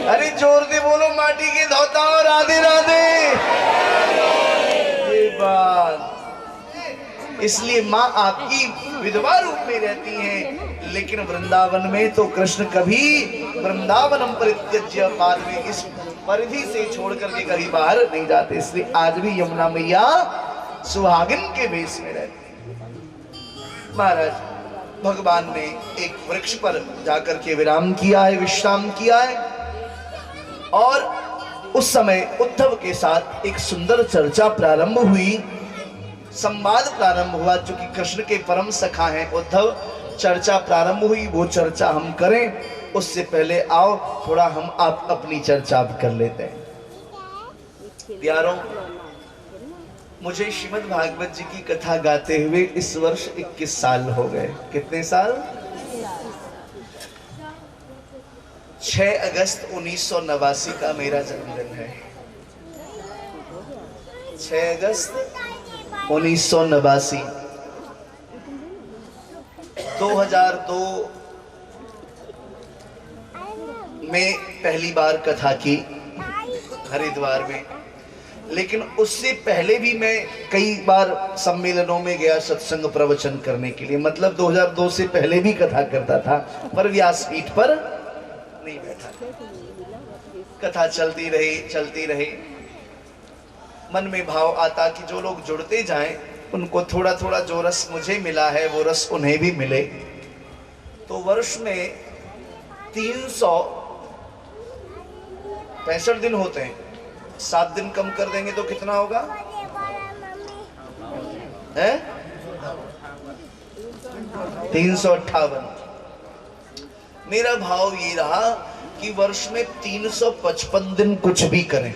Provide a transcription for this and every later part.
अरे जोर से बोलो, माटी के धोता और राधे राधे। ये बात, इसलिए माँ आपकी विधवा रूप में रहती हैं, लेकिन वृंदावन में तो कृष्ण कभी वृंदावनम परित्यज्य पादवे, इस परिधि से छोड़ करके कभी बाहर नहीं जाते। इसलिए आज भी यमुना मैया सुहागिन के वेश में रहती है। महाराज भगवान ने एक वृक्ष पर जाकर के विराम किया है, विश्राम किया है, और उस समय उद्धव के साथ एक सुंदर चर्चा प्रारंभ हुई, संवाद प्रारंभ हुआ। चूंकि कृष्ण के परम सखा हैं उद्धव, चर्चा प्रारंभ हुई, वो चर्चा हम करें। उससे पहले आओ थोड़ा हम आप अपनी चर्चा कर लेते हैं। प्यारों, मुझे श्रीमद् भागवत जी की कथा गाते हुए इस वर्ष 21 साल हो गए। कितने साल? 6 अगस्त 1989 का मेरा जन्मदिन है। 6 अगस्त 1989। 2002 में पहली बार कथा की हरिद्वार में, लेकिन उससे पहले भी मैं कई बार सम्मेलनों में गया सत्संग प्रवचन करने के लिए। मतलब 2002 से पहले भी कथा करता था, पर व्यासपीठ पर नहीं बैठा। कथा चलती रही। मन में भाव आता कि जो लोग जुड़ते जाएं, उनको थोड़ा थोड़ा जो रस मुझे मिला है वो रस उन्हें भी मिले। तो वर्ष में 365 दिन होते हैं, 7 दिन कम कर देंगे तो कितना होगा? है 358। मेरा भाव ये रहा कि वर्ष में 355 दिन कुछ भी करें।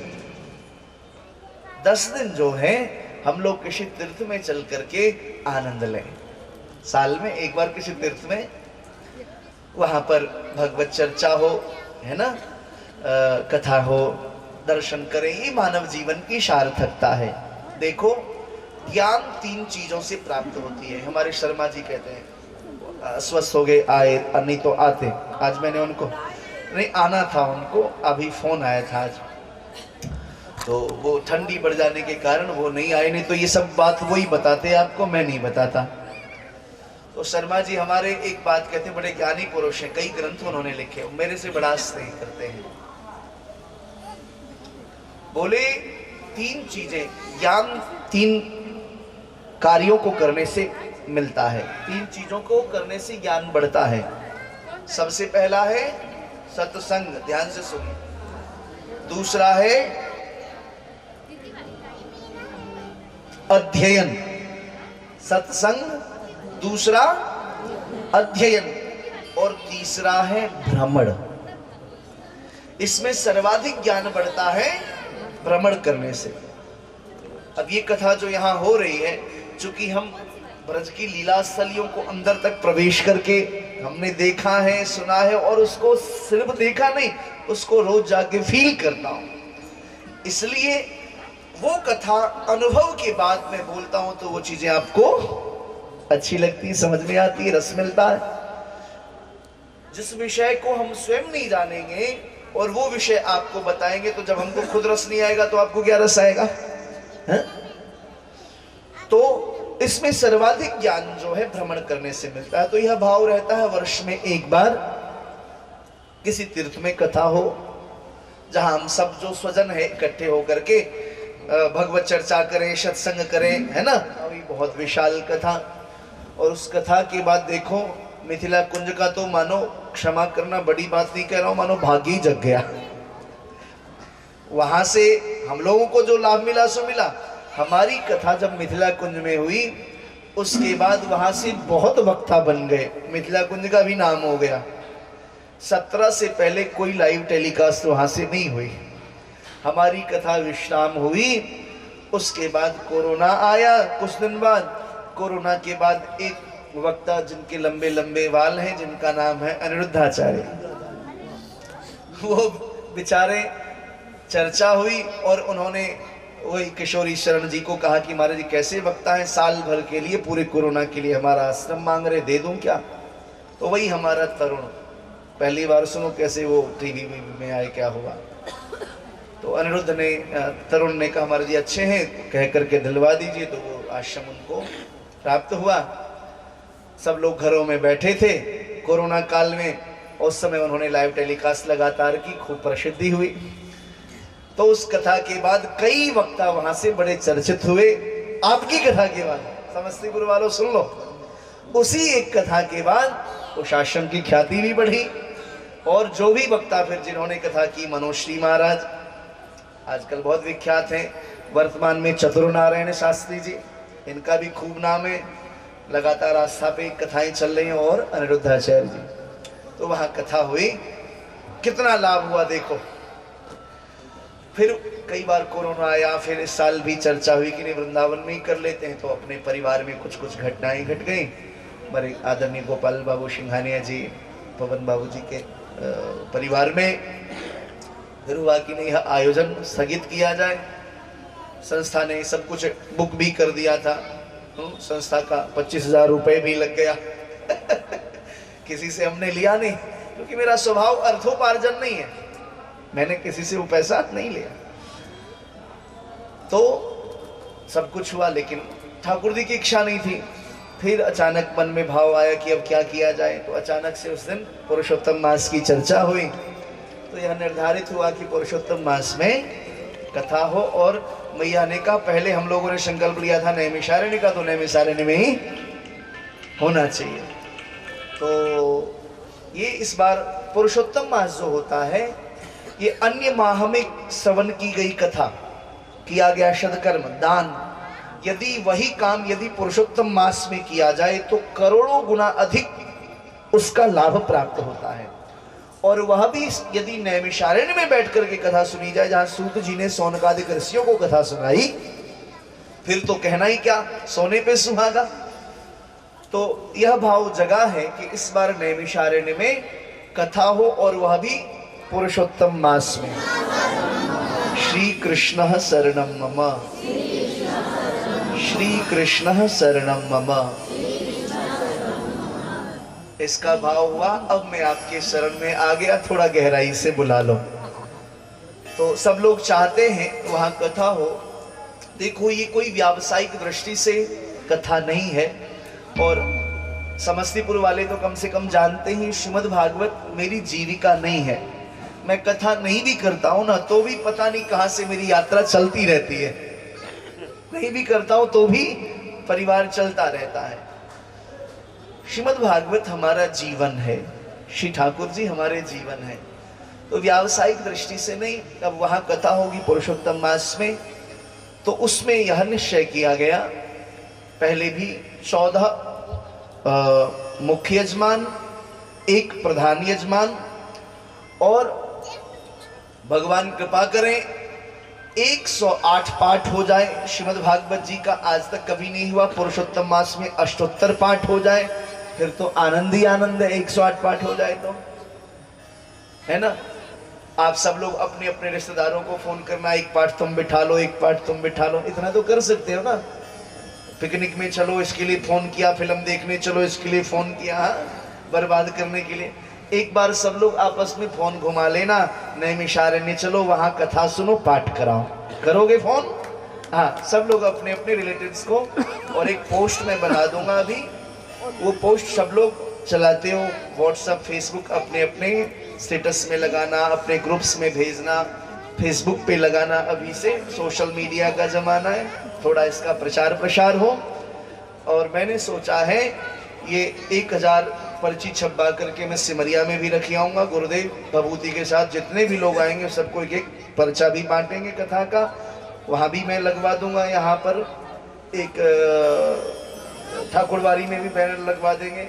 10 दिन जो है हम लोग किसी तीर्थ में चल करके आनंद लें। साल में एक बार किसी तीर्थ में, वहां पर भगवत चर्चा हो, है ना, कथा हो, दर्शन करें। ये मानव जीवन की सार्थकता है। देखो, ज्ञान 3 चीजों से प्राप्त होती है। हमारे शर्मा जी कहते हैं स्वस्थ हो गए आए, नहीं तो आते। आज मैंने उनको, नहीं आना था उनको, अभी फोन आया था आज, तो वो ठंडी बढ़ जाने के कारण वो नहीं आए। नहीं तो ये सब बात वही बताते आपको, मैं नहीं बताता। तो शर्मा जी हमारे एक बात कहते हैं, बड़े ज्ञानी पुरुष हैं, कई ग्रंथ उन्होंने लिखे, मेरे से बड़ा स्नेह करते हैं। बोले 3 चीजें, ज्ञान 3 कार्यों को करने से मिलता है, 3 चीजों को करने से ज्ञान बढ़ता है। सबसे पहला है सत्संग, ध्यान से सुनिए। दूसरा है अध्ययन, सत्संग, दूसरा अध्ययन, और तीसरा है भ्रमण। इसमें सर्वाधिक ज्ञान बढ़ता है भ्रमण करने से। अब ये कथा जो यहाँ हो रही है, चूंकि हम ब्रज की लीला स्थलियों को अंदर तक प्रवेश करके हमने देखा है, सुना है, और उसको सिर्फ देखा नहीं, उसको रोज जाके फील करता हूं। इसलिए वो कथा अनुभव के बाद मैं बोलता हूं तो वो चीजें आपको अच्छी लगती है, समझ में आती है, रस मिलता है। जिस विषय को हम स्वयं नहीं जानेंगे और वो विषय आपको बताएंगे, तो जब हमको खुद रस नहीं आएगा तो आपको क्या रस आएगा? है? तो इसमें सर्वाधिक ज्ञान जो है भ्रमण करने से मिलता है। तो यह भाव रहता है वर्ष में एक बार किसी तीर्थ में कथा हो, जहां हम सब जो स्वजन है इकट्ठे होकर के भगवत चर्चा करें, सत्संग करें, है ना। अभी बहुत विशाल कथा, और उस कथा के बाद देखो मिथिला कुंज का तो मानो, क्षमा करना बड़ी बात नहीं कह रहा हूं, मानो भाग्य ही जग गया। वहां से हम लोगों को जो लाभ मिला सो मिला। हमारी कथा जब मिथिला कुंज में हुई, उसके बाद वहां से बहुत वक्ता बन गए, मिथिला कुंज का भी नाम हो गया। 17 से पहले कोई लाइव टेलीकास्ट वहां से नहीं हुई। हमारी कथा विश्राम हुई, उसके बाद कोरोना आया। कुछ दिन बाद कोरोना के बाद एक वक्ता जिनके लंबे लंबे बाल हैं, जिनका नाम है अनिरुद्धाचार्य, वो बेचारे, चर्चा हुई और उन्होंने वही किशोरी शरण जी को कहा कि महाराज जी कैसे वक्ता है, साल भर के लिए, पूरे कोरोना के लिए हमारा आश्रम मांग रहे, दे दूं क्या? तो वही हमारा तरुण पहली बार सुनो कैसे वो टीवी में आए, क्या हुआ। तो अनिरुद्ध ने, तरुण ने कहा हमारे जी अच्छे हैं, कह करके दिलवा दीजिए। तो वो आश्रम उनको प्राप्त हुआ। सब लोग घरों में बैठे थे कोरोना काल में। उस समय उन्होंने लाइव टेलीकास्ट लगातार की, खूब प्रसिद्धि हुई। तो उस कथा के बाद कई वक्ता वहां से बड़े चर्चित हुए। आपकी कथा के बाद, समस्तीपुर वालों सुन लो, उसी एक कथा के बाद उस आश्रम की ख्याति भी बढ़ी। और जो भी वक्ता फिर जिन्होंने कथा की, मनोश्री महाराज आजकल बहुत विख्यात हैं, वर्तमान में चतुर नारायण शास्त्री जी, इनका भी खूब नाम है, लगातार आस्था पे कथाएं चल रही हैं, और अनिरुद्धाचार्य जी। तो वहां कथा हुई, कितना लाभ हुआ देखो। फिर कई बार कोरोना आया, फिर इस साल भी चर्चा हुई कि नहीं वृंदावन में ही कर लेते हैं। तो अपने परिवार में कुछ कुछ घटनाएं घट गई। हमारे आदरणीय गोपाल बाबू सिंघानिया जी, पवन बाबू जी के परिवार में फिर हुआ कि नहीं आयोजन स्थगित किया जाए। संस्था ने सब कुछ बुक भी कर दिया था, संस्था का 25,000 रुपए भी लग गया। किसी से हमने लिया नहीं, क्योंकि मेरा स्वभाव अर्थोपार्जन नहीं है, मैंने किसी से वो पैसा नहीं लिया। तो सब कुछ हुआ, लेकिन ठाकुर जी की इच्छा नहीं थी। फिर अचानक मन में भाव आया कि अब क्या किया जाए। तो अचानक से उस दिन पुरुषोत्तम मास की चर्चा हुई। तो यह निर्धारित हुआ कि पुरुषोत्तम मास में कथा हो। और मैया ने कहा, पहले हम लोगों ने संकल्प लिया था नैमिषारण्य का, तो नैमिषारण्य में ही होना चाहिए। तो ये इस बार पुरुषोत्तम मास जो होता है, ये अन्य माह में श्रवण की गई कथा, किया गया सदकर्म दान, यदि वही काम यदि पुरुषोत्तम मास में किया जाए तो करोड़ों गुना अधिक उसका लाभ प्राप्त होता है। और वह भी यदि नैमिषारण्य में बैठ करके कथा सुनी जाए, जहां सूत जी ने सौनकादिक ऋषियों को कथा सुनाई, फिर तो कहना ही क्या, सोने पे सुहागा। तो यह भाव जगा है कि इस बार नैमिषारण्य में कथा हो, और वह भी पुरुषोत्तम मास में। श्री कृष्ण शरणम मम, श्री कृष्ण शरणम मम, इसका भाव हुआ। अब मैं आपके शरण में आ गया, थोड़ा गहराई से बुला लो। तो सब लोग चाहते हैं वहां कथा हो। देखो, ये कोई व्यावसायिक दृष्टि से कथा नहीं है। और समस्तीपुर वाले तो कम से कम जानते ही, श्रीमद् भागवत मेरी जीविका नहीं है। मैं कथा नहीं भी करता हूं ना, तो भी पता नहीं कहां से मेरी यात्रा चलती रहती है। नहीं भी करता हूं तो भी परिवार चलता रहता है। श्रीमद् भागवत हमारा जीवन है, श्री ठाकुर जी हमारे जीवन है। तो व्यावसायिक दृष्टि से नहीं। अब वहां कथा होगी पुरुषोत्तम मास में, तो उसमें यह निश्चय किया गया, पहले भी 14 मुख्य यजमान, 1 प्रधान यजमान, और भगवान कृपा करें 108 पाठ हो जाए। श्रीमद् भागवत जी का आज तक कभी नहीं हुआ, पुरुषोत्तम मास में अष्टोत्तर पाठ हो जाए, फिर तो आनंद ही आनंद है। 108 पाठ हो जाए तो, है ना। आप सब लोग अपने अपने रिश्तेदारों को फोन करना, 1 पाठ तुम बिठा लो, 1 पाठ तुम बिठा लो, इतना तो कर सकते हो ना। पिकनिक में चलो, इसके लिए फोन किया, फिल्म देखने चलो, इसके लिए फोन किया, बर्बाद करने के लिए। एक बार सब लोग आपस में फोन घुमा लेना, नैमिषारण्य चलो, वहां कथा सुनो, पाठ कराओ। करोगे फोन? हाँ, सब लोग अपने अपने रिलेटिव्स को। और एक पोस्ट मैं बना दूंगा अभी, वो पोस्ट सब लोग चलाते हो, व्हाट्सएप फेसबुक, अपने अपने स्टेटस में लगाना, अपने ग्रुप्स में भेजना, फेसबुक पे लगाना। अभी से सोशल मीडिया का जमाना है, थोड़ा इसका प्रचार प्रसार हो। और मैंने सोचा है ये 1000 पर्ची छपवा करके मैं सिमरिया में भी रख आऊँगा, गुरुदेव भभूति के साथ। जितने भी लोग आएंगे सबको एक पर्चा भी बांटेंगे कथा का, वहाँ भी मैं लगवा दूंगा। यहाँ पर एक ठाकुरबाड़ी में भी बैनर लगवा देंगे,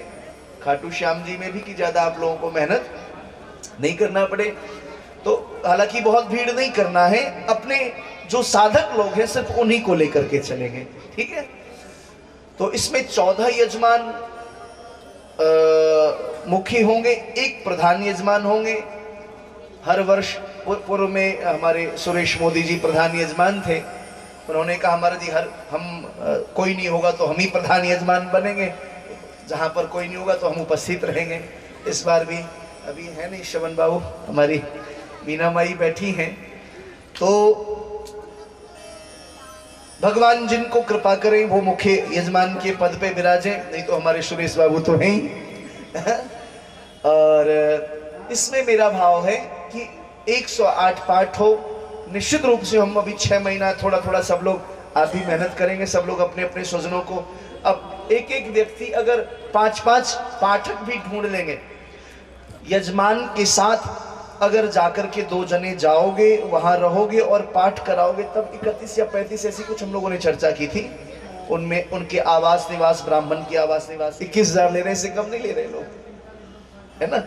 खाटू श्याम जी में भी, कि ज़्यादा आप लोगों को मेहनत नहीं करना पड़े। तो हालांकि बहुत भीड़ नहीं करना है, अपने जो साधक लोग हैं सिर्फ उन्हीं को लेकर के चलेंगे, ठीक है। तो इसमें 14 यजमान मुख्य होंगे, 1 प्रधान यजमान होंगे। हर वर्ष पूर्व में हमारे सुरेश मोदी जी प्रधान यजमान थे, उन्होंने कहा हमारा जी कोई नहीं होगा तो हम ही प्रधान यजमान बनेंगे, जहाँ पर कोई नहीं होगा तो हम उपस्थित रहेंगे। इस बार भी अभी है नहीं श्रवण बाबू, हमारी मीना माई बैठी हैं। तो भगवान जिनको कृपा करें वो मुख्य यजमान के पद पे विराजे, नहीं तो हमारे सुरेश बाबू तो हैं ही। और इसमें मेरा भाव है कि 108 पाठ हो। निश्चित रूप से हम अभी 6 महीना थोड़ा थोड़ा सब लोग आप भी मेहनत करेंगे, सब लोग अपने अपने स्वजनों को, अब एक एक व्यक्ति अगर 5-5 पाठक भी ढूंढ लेंगे, यजमान के साथ अगर जाकर के 2 जने जाओगे, वहां रहोगे और पाठ कराओगे, तब 31 या 35 ऐसी कुछ हम लोगों ने चर्चा की थी। उनमें उनके आवास निवास, ब्राह्मण के आवास निवास 21,000 ले रहे से कम नहीं ले रहे लोग, है ना।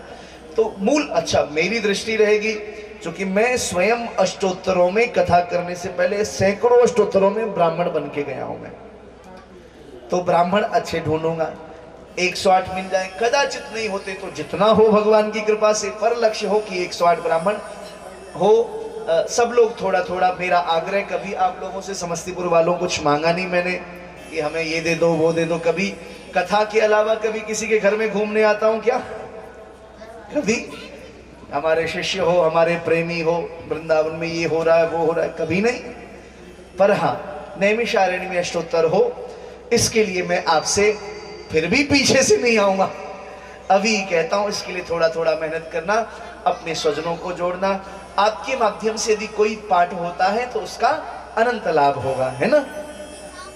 तो मूल अच्छा मेरी दृष्टि रहेगी, क्योंकि मैं स्वयं अष्टोत्तरों में कथा करने से पहले सैकड़ों अष्टोत्तरों में ब्राह्मण बन के गया हूं मैं, तो ब्राह्मण अच्छे ढूंढूंगा। 108 मिल जाए, कदाचित नहीं होते तो जितना हो भगवान की कृपा से, पर लक्ष्य हो कि 108 ब्राह्मण हो। सब लोग थोड़ा थोड़ा, मेरा आग्रह, कभी आप लोगों से समस्तीपुर वालों कुछ मांगा नहीं मैंने कि हमें ये दे दो वो दे दो। कभी कथा के अलावा कभी किसी के घर में घूमने आता हूं क्या? कभी हमारे शिष्य हो, हमारे प्रेमी हो, वृंदावन में ये हो रहा है वो हो रहा है, कभी नहीं। पर हाँ, नैमिषारण्य में अष्टोत्तर हो, इसके लिए मैं आपसे फिर भी पीछे से नहीं आऊंगा, अभी कहता हूं। इसके लिए थोड़ा थोड़ा मेहनत करना, अपने स्वजनों को जोड़ना। आपके माध्यम से यदि कोई पाठ होता है तो उसका अनंत लाभ होगा, है ना।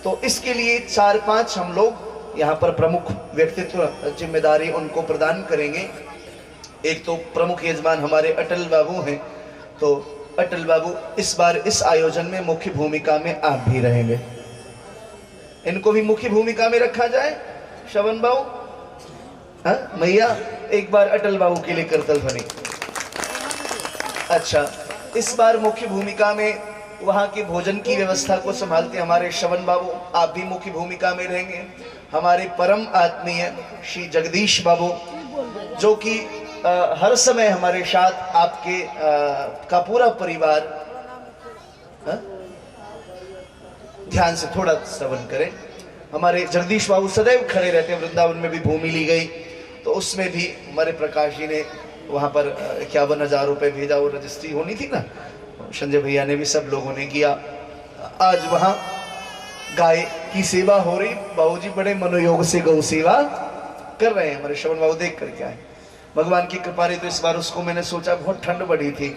तो इसके लिए 4-5 हम लोग यहाँ पर प्रमुख व्यक्तित्व जिम्मेदारी उनको प्रदान करेंगे। एक तो प्रमुख यजमान हमारे अटल बाबू हैं, तो अटल बाबू इस बार इस आयोजन में मुख्य भूमिका में आप भी रहेंगे। इनको भी मुख्य भूमिका में रखा जाए। श्रवण बाबू, हाँ मैया, एक बार अटल बाबू के लिए करतल ध्वनि। अच्छा, इस बार मुख्य भूमिका में वहाँ के भोजन की व्यवस्था को संभालते हमारे श्रवण बाबू, आप भी मुख्य भूमिका में रहेंगे। हमारे परम आत्मीय श्री जगदीश बाबू, जो कि हर समय हमारे साथ आपके का पूरा परिवार, ध्यान से थोड़ा श्रवण करें। हमारे जगदीश बाबू सदैव खड़े रहते हैं। वृंदावन में भी भूमि ली गई तो उसमें भी हमारे प्रकाश जी ने वहाँ पर 51,000 रुपये भेजा, वो रजिस्ट्री होनी थी ना, संजय भैया ने भी, सब लोगों ने किया। आज वहाँ गाय की सेवा हो रही, बाबूजी बड़े मनोयोग से गौ सेवा कर रहे हैं। हमारे श्रवण बाबू देख करके आए, भगवान की कृपा रही। तो इस बार उसको मैंने सोचा, बहुत ठंड बढ़ी थी,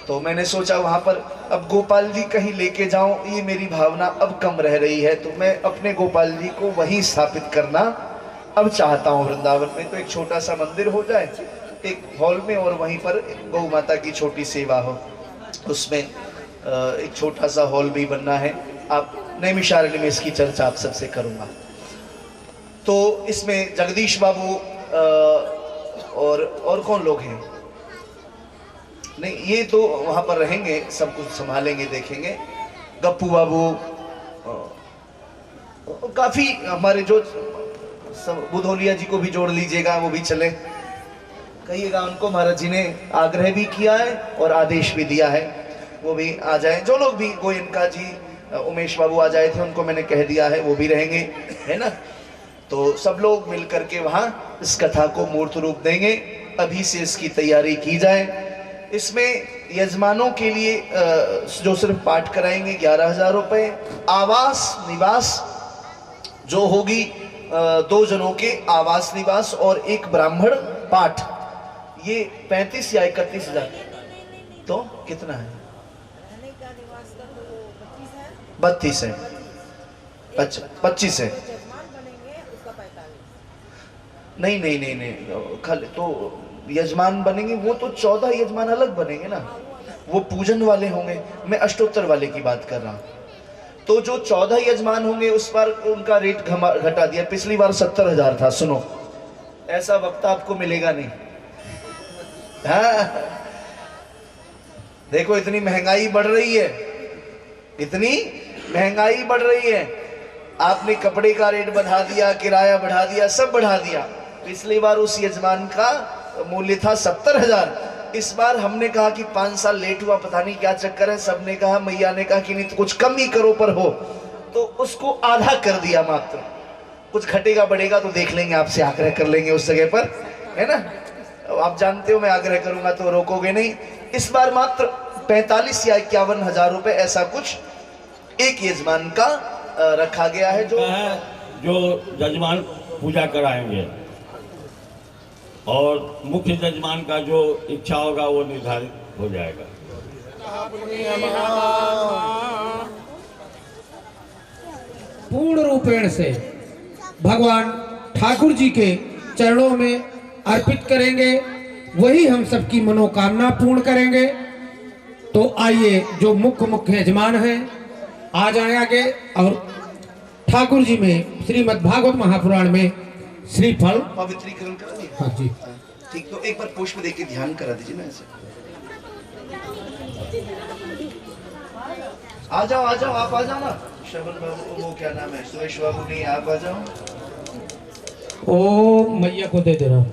तो मैंने सोचा वहाँ पर अब गोपाल जी कहीं लेके जाऊं, ये मेरी भावना अब कम रह रही है। तो मैं अपने गोपाल जी को वहीं स्थापित करना अब चाहता हूँ। वृंदावन में तो एक छोटा सा मंदिर हो जाए एक हॉल में, और वहीं पर गौ माता की छोटी सेवा हो। उसमें एक छोटा सा हॉल भी बनना है। आप नैमिषारण्य में इसकी चर्चा आप सबसे करूँगा। तो इसमें जगदीश बाबू और कौन लोग हैं? नहीं, ये तो वहां पर रहेंगे, सब कुछ संभालेंगे, देखेंगे। गप्पू बाबू, काफी हमारे जो बुधोलिया जी को भी जोड़ लीजिएगा, वो भी चले, कहिएगा उनको। महाराज जी ने आग्रह भी किया है और आदेश भी दिया है, वो भी आ जाए। जो लोग भी, गोयनका जी, उमेश बाबू आ जाए थे, उनको मैंने कह दिया है, वो भी रहेंगे, है ना। तो सब लोग मिल करके वहां इस कथा को मूर्त रूप देंगे। अभी से इसकी तैयारी की जाए। इसमें यजमानों के लिए जो सिर्फ पाठ कराएंगे 11,000 रुपये, आवास निवास जो होगी 2 जनों के आवास निवास और 1 ब्राह्मण पाठ, ये 35 या 31,000। तो कितना है? 32 है। अच्छा, 25 है। नहीं नहीं नहीं नहीं, खाली तो यजमान बनेंगे, वो तो 14 यजमान अलग बनेंगे ना, वो पूजन वाले होंगे। मैं अष्टोत्तर वाले की बात कर रहा हूँ। तो जो 14 यजमान होंगे उस पर उनका रेट घटा दिया। पिछली बार 70,000 था। सुनो, ऐसा वक्त आपको मिलेगा नहीं। हाँ, देखो इतनी महंगाई बढ़ रही है, इतनी महंगाई बढ़ रही है। आपने कपड़े का रेट बढ़ा दिया, किराया बढ़ा दिया, सब बढ़ा दिया। पिछली बार उस यजमान का मूल्य था 70,000। इस बार हमने कहा कि 5 साल लेट हुआ, पता नहीं क्या चक्कर है। सबने कहा, मैया ने कहा कि नहीं तो कुछ कम ही करो, पर हो तो उसको आधा कर दिया मात्र। कुछ घटेगा बढ़ेगा तो देख लेंगे, आपसे आग्रह कर लेंगे उस जगह पर, है ना। आप जानते हो मैं आग्रह करूंगा तो रोकोगे नहीं। इस बार मात्र 45 या 51 हजार रुपए ऐसा कुछ एक यजमान का रखा गया है, जो जजमान पूजा कराएंगे और मुख्य जजमान का जो इच्छा होगा वो निर्धारित हो जाएगा। पूर्ण रूपेण से भगवान ठाकुर जी के चरणों में अर्पित करेंगे, वही हम सबकी मनोकामना पूर्ण करेंगे। तो आइए जो मुख्य यजमान हैं आ जाए आगे और ठाकुर जी में श्रीमद् भागवत महापुराण में श्रीफल पवित्रीकरण करा दिया। हाँ जी ठीक, तो एक बार पुष्प देके ध्यान करा दीजिए ना ऐसे। आ जाओ आप आ जाओ ना। श्रवण बाबू, वो क्या नाम है, सुरेश बाबू नहीं, आप आ जाओ। ओम मैया को दे देना।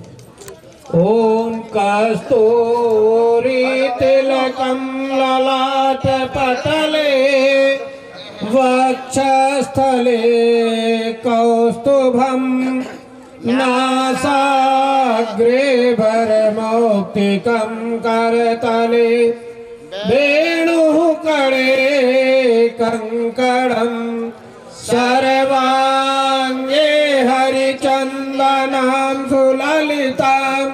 ओम कस्तूरी तिलकम ललाट पटले वक्षस्थले कौस्तुभम नासाग्रे भरमौक्तिकं करतले वेणुकणे कंकणं सर्वांगे हरिचन्दनं सुललितं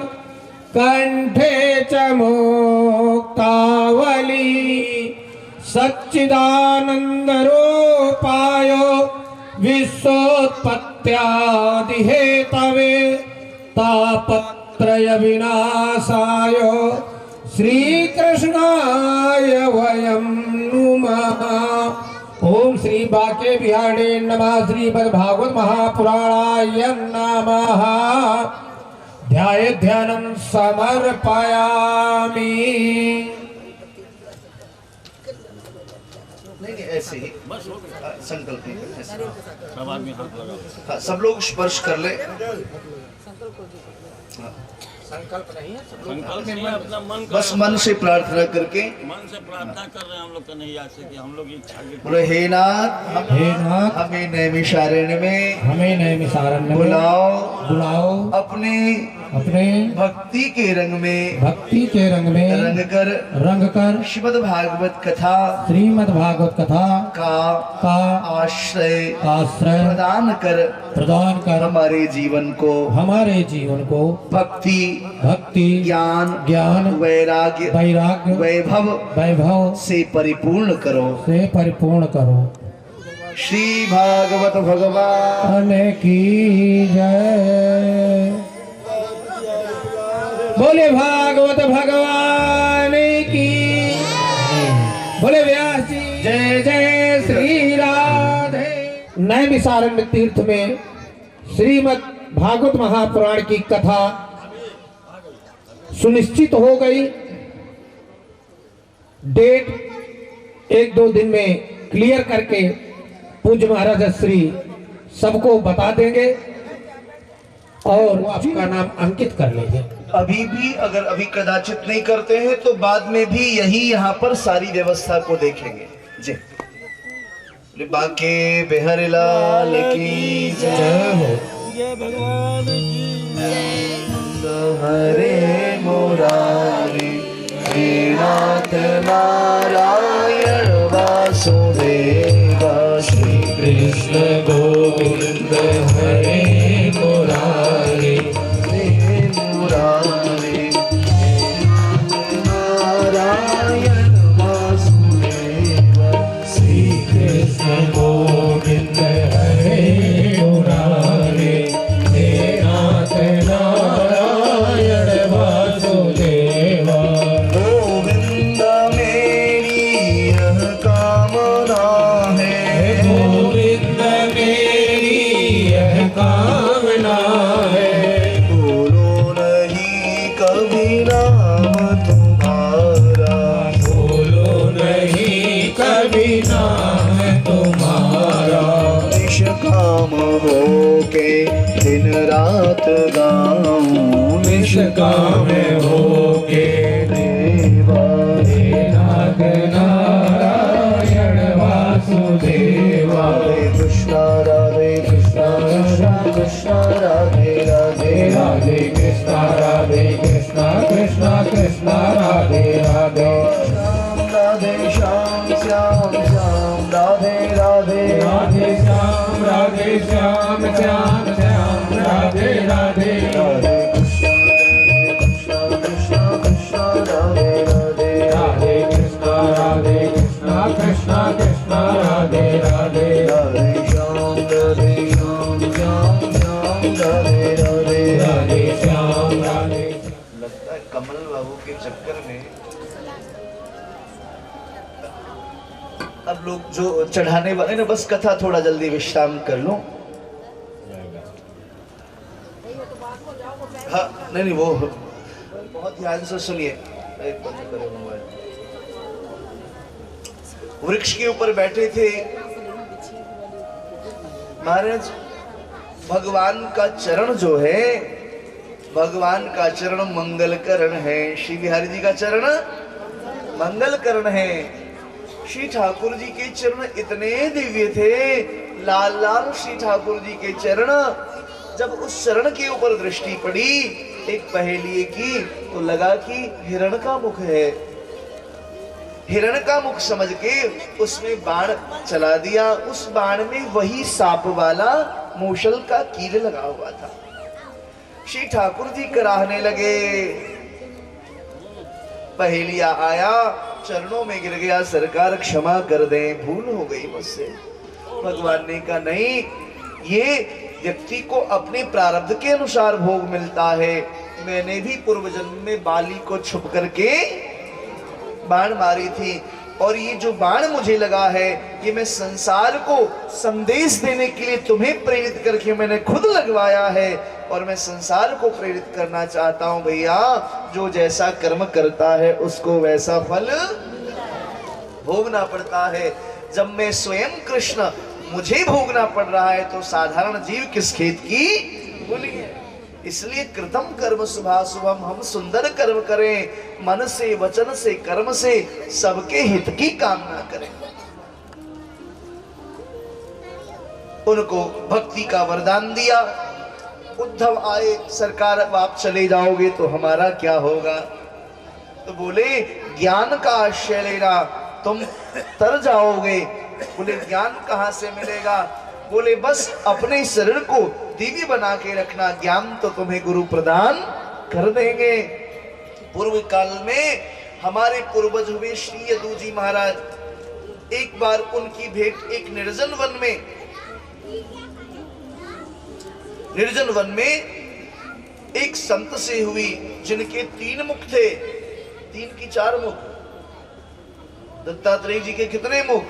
कंठे च मुक्तावली सच्चिदानन्दरूपाय विश्वोत्पत्त्यादिहेतवे तापत्रय विनाशाय श्रीकृष्णाय वयं नुमः। ओम श्री बाके बिहाणे नमः। श्रीमद्भागवत महापुराणाय नमः। ध्यानं समर्पयामि। नहीं ऐसे ही संकल्प नहीं करना, ऐसे सब आदमी हाथ लगाओ। हाँ, सब लोग स्पर्श कर ले। संकल्प नहीं है, संकल्प नहीं है, अपना मन बस मन से प्रार्थना करके मन से प्रार्थना कर रहे हैं हम लोग कन्हैया से कि हम लोग इच्छा की बोले हे नाथ हमें नैमिषारण्य में बुलाओ अपने भक्ति के रंग में रंग कर श्रीमद् भागवत कथा का आश्रय प्रदान कर हमारे जीवन को भक्ति ज्ञान वैराग्य वैभव से परिपूर्ण करो। श्री भागवत भगवान की जय। बोले भागवत भगवान की, बोले व्यास जी जय जय श्री राधे। नैमिषारण्य तीर्थ में श्रीमद् भागवत महापुराण की कथा सुनिश्चित हो गई। डेट 1-2 दिन में क्लियर करके पूज्य महाराज श्री सबको बता देंगे और आपका नाम अंकित कर लेंगे। अभी भी अगर अभी कदाचित नहीं करते हैं तो बाद में भी यही यहाँ पर सारी व्यवस्था को देखेंगे जी। बाके बिहारी लाल की जय हो। भगवान की हरे मुरारी नाथ नारायण वासुदेव श्री कृष्ण गोविंद हरे मुरारी नारायण वासुदेव श्री कृष्ण गोविंद हरे मुरारी नाथ नारायण वासुदेव। गोविंद मेरी यह कामना है, गोविंद मेरी यह कामना है। बोलो नहीं कभी नाम तुम्हारा, बोलो नहीं कभी नाम तुम्हारा। निष्काम होके दिन रात गाऊं, निष्काम होके देवा नाथ नारायण वासुदेवा। राधे कृष्णा राधे कृष्णा कृष्णा कृष्णा राधे राधे, राधे कृष्णा राधे कृष्णा श्याम श्याम श्याम राधे राधे राधे कृष्ण कृष्ण राधे राधे राधे कृष्णा कृष्ण कृष्ण राधे राधे राधे श्याम श्याम श्याम राधे राधे राधे श्याम राधे। लगता है कमल बाबू के चक्कर में अब लोग जो चढ़ाने वाले ना, बस कथा थोड़ा जल्दी विश्राम कर लो। हाँ नहीं नहीं, वो बहुत ध्यान से सुनिए। एक बंद करो मोबाइल। वृक्ष के ऊपर बैठे थे महाराज। भगवान का चरण जो है, भगवान का चरण मंगल करण है। श्री बिहारी जी का चरण मंगल करण है। श्री ठाकुर जी के चरण इतने दिव्य थे, लाल लाल श्री ठाकुर जी के चरण। जब उस चरण के ऊपर दृष्टि पड़ी एक पहेलिए की, तो लगा कि हिरण का मुख है। हिरण का मुख समझ के उसमें बाण चला दिया। उस बाण में वही सांप वाला मूसल का कील लगा हुआ था। श्री ठाकुर जी कराहने लगे। पहेलिया आया, चरणों में गिर गया, सरकार क्षमा कर दें, भूल हो गई मुझसे। भगवान ने कहा नहीं, ये व्यक्ति को अपने प्रारब्ध के अनुसार भोग मिलता है। मैंने भी पूर्व जन्म में बाली को छुप करके बाण मारी थी, और ये जो बाण मुझे लगा है, ये मैं संसार को संदेश देने के लिए तुम्हें प्रेरित करके मैंने खुद लगवाया है। और मैं संसार को प्रेरित करना चाहता हूं भैया, जो जैसा कर्म करता है उसको वैसा फल भोगना पड़ता है। जब मैं स्वयं कृष्ण मुझे भोगना पड़ रहा है, तो साधारण जीव किस खेत की मूली है। इसलिए कृतम कर्म शुभाशुभम, हम सुंदर कर्म करें, मन से वचन से कर्म से सबके हित की कामना करें। उनको भक्ति का वरदान दिया। उद्धव आए, सरकार अब आप चले जाओगे तो हमारा क्या होगा? तो बोले ज्ञान का आश्रय लेना, तुम तर जाओगे। बोले ज्ञान कहां से मिलेगा? बोले बस अपने शरीर को दिव्य बना के रखना, ज्ञान तो तुम्हें गुरु प्रदान कर देंगे। पूर्व काल में हमारे पूर्वज हुए श्री यदु जी महाराज, एक बार उनकी भेंट एक निर्जन वन में एक संत से हुई, जिनके 3 मुख थे, 3 की 4 मुख। दत्तात्रेय जी के कितने मुख?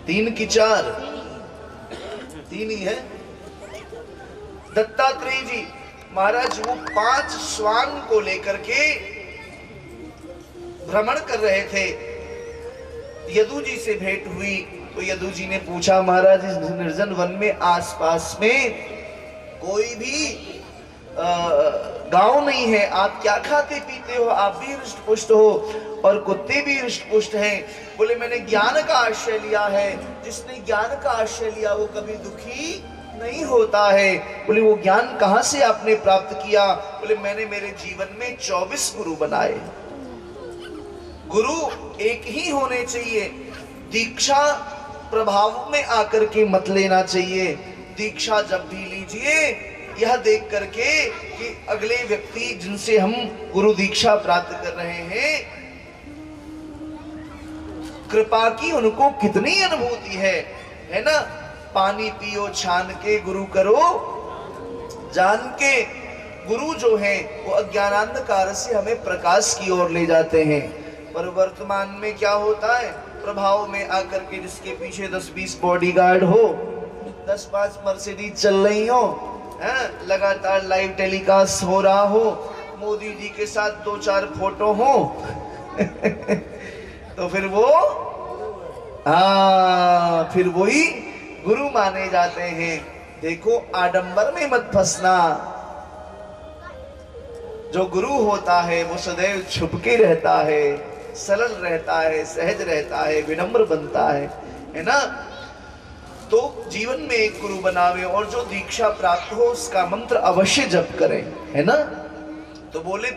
3 की 4, 3 ही है। दत्तात्रेय जी महाराज वो 5 श्वान को लेकर के भ्रमण कर रहे थे। यदु जी से भेंट हुई तो यदु जी ने पूछा, महाराज इस निर्जन वन में आसपास में कोई भी गांव नहीं है, आप क्या खाते पीते हो? आप भी हृष्ट पुष्ट हो और कुत्ते भी हृष्ट पुष्ट हैं। बोले मैंने ज्ञान का आश्रय लिया है, जिसने ज्ञान का आश्रय लिया वो कभी दुखी नहीं होता है। बोले वो ज्ञान कहां से आपने प्राप्त किया? बोले मैंने मेरे जीवन में 24 गुरु बनाए। गुरु एक ही होने चाहिए, दीक्षा प्रभाव में आकर के मत लेना चाहिए। दीक्षा जब भी लीजिए यह देख करके कि अगले व्यक्ति जिनसे हम गुरु दीक्षा प्राप्त कर रहे हैं, कृपा की उनको कितनी अनुभूति है ना? पानी पियो छान के, गुरु करो जान के। गुरु जो है वो अज्ञानांधकार से हमें प्रकाश की ओर ले जाते हैं। पर वर्तमान में क्या होता है? प्रभाव में आकर के जिसके पीछे 10-20 बॉडीगार्ड हो, 10-5 मर्सिडीज चल रही हो, लगातार लाइव टेलीकास्ट हो रहा हो, मोदी जी के साथ 2-4 फोटो हो तो फिर वो फिर वही गुरु माने जाते हैं। देखो आडंबर में मत फंसना। जो गुरु होता है वो सदैव छुपके रहता है, सरल रहता है, सहज रहता है, विनम्र बनता है ना? तो जीवन में एक गुरु बनावे और जो दीक्षा प्राप्त हो उसका मंत्र अवश्य जप करें, है ना? तो बोले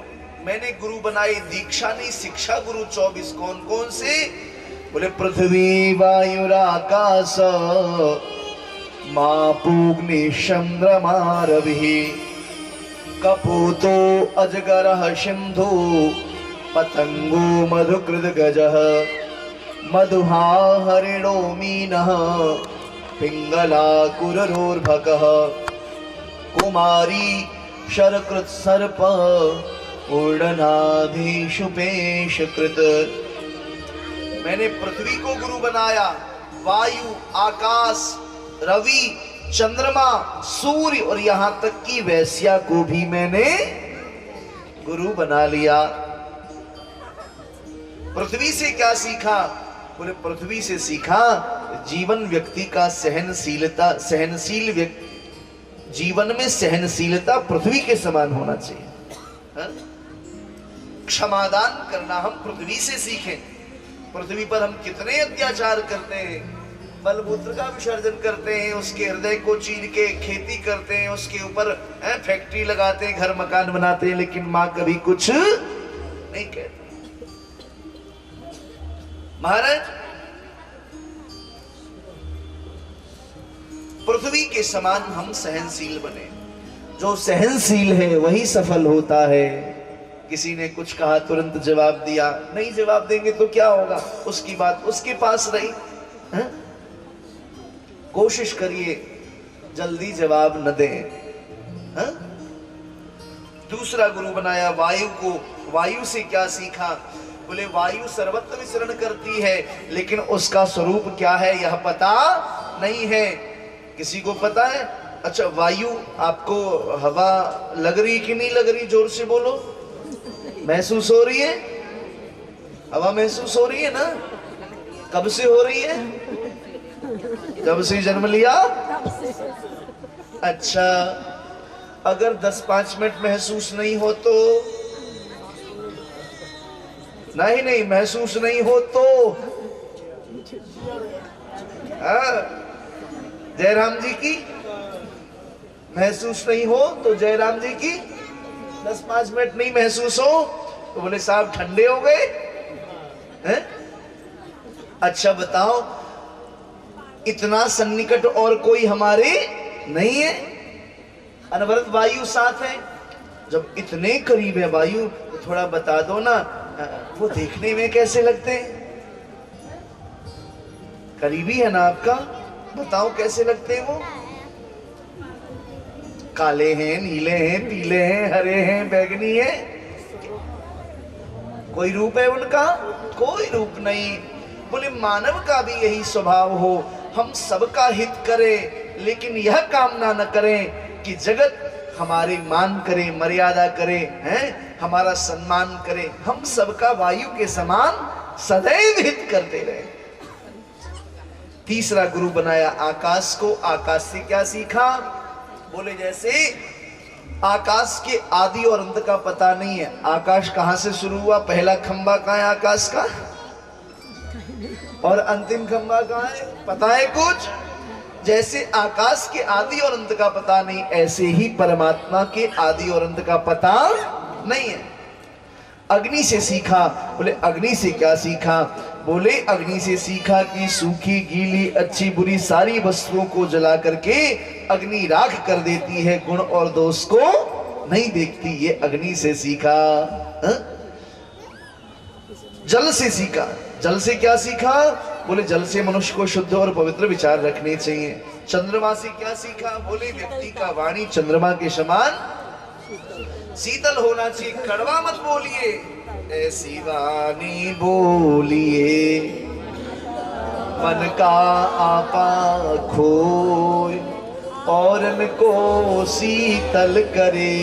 मैंने गुरु बनाए, दीक्षा नहीं शिक्षा गुरु 24। कौन कौन से? बोले पृथ्वी वायुराकाश मापूग्नि चंद्रमा रवि कपूतो अजगरः सिंधु पतंगो मधुकृत गजः मधुहा हरिणो मीनः पिंगला कुररोर्भकः कुमारी शरकृत सर्प उड़नाधीशुपेश कृत। मैंने पृथ्वी को गुरु बनाया, वायु, आकाश, रवि, चंद्रमा, सूर्य और यहां तक कि वैश्या को भी मैंने गुरु बना लिया। पृथ्वी से क्या सीखा? बोले पृथ्वी से सीखा जीवन व्यक्ति का सहनशील व्यक्ति, जीवन में सहनशीलता पृथ्वी के समान होना चाहिए। क्षमादान करना हम पृथ्वी से सीखें। पृथ्वी पर हम कितने अत्याचार करते हैं, बलमूत्र का विसर्जन करते हैं, उसके हृदय को चीर के खेती करते हैं, उसके ऊपर फैक्ट्री लगाते हैं, घर मकान बनाते हैं, लेकिन मां कभी कुछ नहीं कहती। महाराज पृथ्वी के समान हम सहनशील बने। जो सहनशील है वही सफल होता है। किसी ने कुछ कहा तुरंत जवाब दिया, नहीं जवाब देंगे तो क्या होगा, उसकी बात उसके पास रही है? कोशिश करिए जल्दी जवाब न दें। है? दूसरा गुरु बनाया वायु को। वायु से क्या सीखा? बोले वायु सर्वत्र विचरण करती है, लेकिन उसका स्वरूप क्या है यह पता नहीं है। किसी को पता है? अच्छा, वायु आपको हवा लग रही कि नहीं लग रही? जोर से बोलो। महसूस हो रही है? हवा महसूस हो रही है ना? कब से हो रही है? जब से जन्म लिया। अच्छा, अगर 10-5 मिनट महसूस नहीं हो तो? नहीं महसूस नहीं हो तो? जयराम जी की महसूस नहीं हो तो जयराम जी की 10-5 मिनट नहीं महसूस हो तो बोले साहब ठंडे हो गए हैं? अच्छा बताओ, इतना सन्निकट और कोई हमारे नहीं है? अनवरत वायु साथ है। जब इतने करीब है वायु तो थोड़ा बता दो ना, वो देखने में कैसे लगते हैं? करीबी है ना आपका, बताओ कैसे लगते हैं वो? काले हैं, नीले हैं, पीले हैं, हरे हैं, बैगनी हैं? कोई रूप है उनका? कोई रूप नहीं। बोले मानव का भी यही स्वभाव हो, हम सबका हित करें, लेकिन यह कामना न करें कि जगत हमारी मान करे, मर्यादा करे, हैं, हमारा सम्मान करे। हम सबका वायु के समान सदैव हित करते रहे। तीसरा गुरु बनाया आकाश को। आकाश से क्या सीखा? बोले जैसे आकाश के आदि और अंत का पता नहीं है। आकाश कहां से शुरू हुआ, पहला खंबा कहां है आकाश का, और अंतिम खंबा कहां है, पता है कुछ? जैसे आकाश के आदि और अंत का पता नहीं, ऐसे ही परमात्मा के आदि और अंत का पता नहीं है। अग्नि से सीखा। बोले अग्नि से क्या सीखा? बोले अग्नि से सीखा कि सूखी, गीली, अच्छी बुरी सारी वस्तुओं को जला करके अग्नि राख कर देती है, गुण और दोष को नहीं देखती। ये अग्नि से सीखा। जल से सीखा। जल से क्या सीखा? बोले जल से मनुष्य को शुद्ध और पवित्र विचार रखने चाहिए। चंद्रमा से क्या सीखा? बोले व्यक्ति का वाणी चंद्रमा के समान शीतल होना चाहिए। कड़वा मत बोलिए, ऐसी वाणी बोलिए मन का आपा खोए, औरन को शीतल करे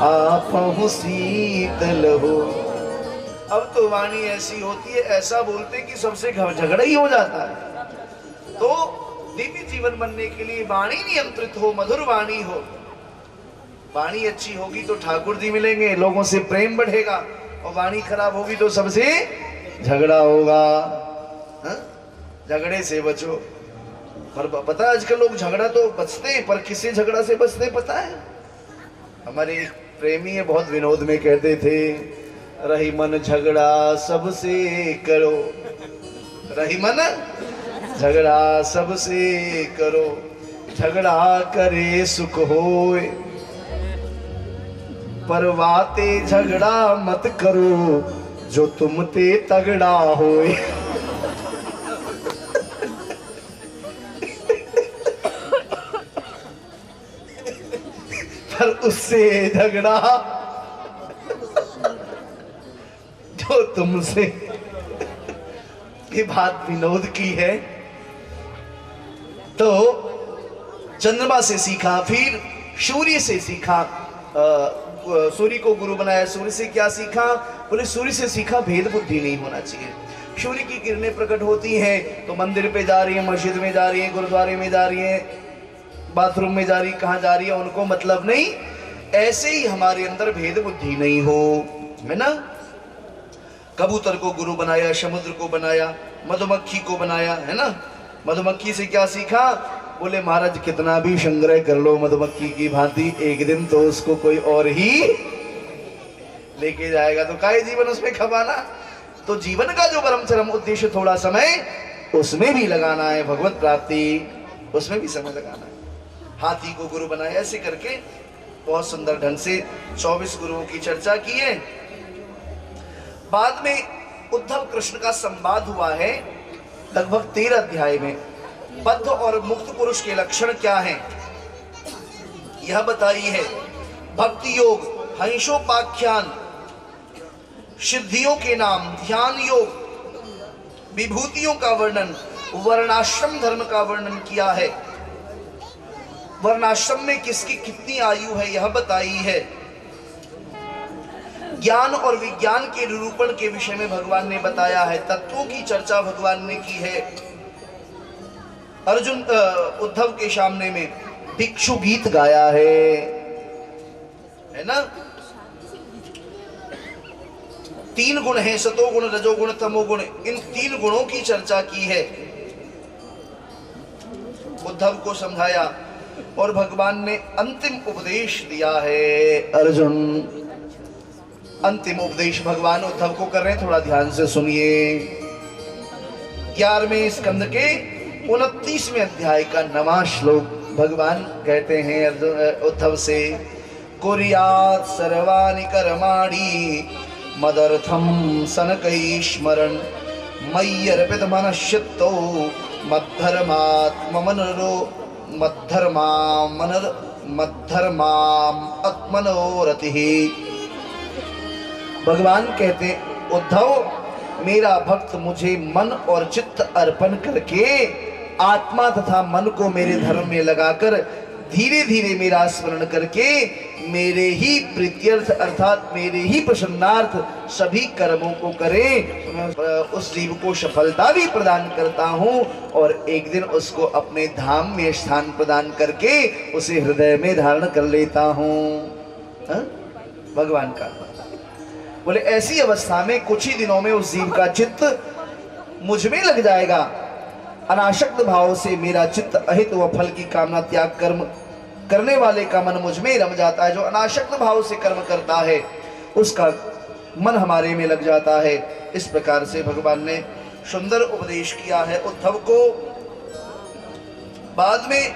आप शीतल हो। अब तो वाणी ऐसी होती है, ऐसा बोलते हैं कि सबसे झगड़ा ही हो जाता है। तो दिव्य जीवन बनने के लिए वाणी नियंत्रित हो, मधुर वाणी हो। वाणी अच्छी होगी तो ठाकुर जी मिलेंगे, लोगों से प्रेम बढ़ेगा, और वाणी खराब होगी तो सबसे झगड़ा होगा। झगड़े से बचो। पर पता है आजकल लोग झगड़ा तो बचते हैं, पर किससे झगड़ा से बचते हैं पता है? हमारे प्रेमी है, बहुत विनोद में कहते थे, रही मन झगड़ा सबसे करो, रही मन झगड़ा सबसे करो, झगड़ा करे सुख होए, पर वाते झगड़ा मत करो, जो तुम ते तगड़ा होए। पर उससे झगड़ा जो तुमसे। ये बात विनोद की है। तो चंद्रमा से सीखा, फिर सूर्य से सीखा। सूर्य को गुरु बनाया। सूर्य से क्या सीखा? बोले सूर्य से सीखा भेद बुद्धि नहीं होना चाहिए। सूर्य की किरणें प्रकट होती हैं तो मंदिर पे जा रही है, मस्जिद में जा रही है, गुरुद्वारे में जा रही है, बाथरूम में जा रही, कहाँ जा रही है उनको मतलब नहीं। ऐसे ही हमारे अंदर भेद बुद्धि नहीं हो, है ना। कबूतर को गुरु बनाया, समुद्र को बनाया, मधुमक्खी को बनाया, है ना। मधुमक्खी से क्या सीखा? बोले महाराज कितना भी संग्रह कर लो मधुमक्खी की भांति, एक दिन तो उसको कोई और ही लेके जाएगा, तो काहे जीवन उसमें खपाना। तो जीवन का जो परम चरम उद्देश्य थोड़ा समय उसमें भी लगाना है, भगवत प्राप्ति उसमें भी समय लगाना है। हाथी को गुरु बनाया। ऐसे करके बहुत सुंदर ढंग से 24 गुरुओं की चर्चा की है। बाद में उद्धव कृष्ण का संवाद हुआ है लगभग 13 अध्याय में। बद्ध और मुक्त पुरुष के लक्षण क्या हैं यह बताई है। भक्ति योग, हंसोपाख्यान, सिद्धियों के नाम, ध्यान योग, विभूतियों का वर्णन, वर्णाश्रम धर्म का वर्णन किया है। वर्णाश्रम में किसकी कितनी आयु है यह बताई है। ज्ञान और विज्ञान के निरूपण के विषय में भगवान ने बताया है। तत्वों की चर्चा भगवान ने की है। अर्जुन उद्धव के सामने में भिक्षु गीत गाया है ना। 3 गुण हैं, सतोगुण, रजोगुण, तमोगुण। इन 3 गुणों की चर्चा की है, उद्धव को समझाया और भगवान ने अंतिम उपदेश दिया है। अर्जुन, अंतिम उपदेश भगवान उद्धव को कर रहे हैं, थोड़ा ध्यान से सुनिए। 11वें स्कंद के 29वें अध्याय का 9वां श्लोक भगवान कहते हैं उद्धव से, कुर्यात् सर्वाणि कर्माणि मदर्थम सनकै स्मरन् मय्यर्पित मनश्चित्तो मद्धर्मात्मनोरतिः। भगवान कहते उद्धव, मेरा भक्त मुझे मन और चित्त अर्पण करके आत्मा तथा मन को मेरे धर्म में लगाकर धीरे धीरे मेरा स्मरण करके मेरे ही प्रीत्यर्थ अर्थात मेरे ही प्रसन्नार्थ सभी कर्मों को करे, मैं उस जीव को सफलता भी प्रदान करता हूँ और एक दिन उसको अपने धाम में स्थान प्रदान करके उसे हृदय में धारण कर लेता हूँ। भगवान का बोले ऐसी अवस्था में कुछ ही दिनों में उस जीव का चित्त मुझ में लग जाएगा। अनासक्त भाव से मेरा चित्त अहित व फल की कामना त्याग कर्म करने वाले का मन मुझ में रम जाता है। जो अनासक्त भाव से कर्म करता है उसका मन हमारे में लग जाता है। इस प्रकार से भगवान ने सुंदर उपदेश किया है उद्धव को। बाद में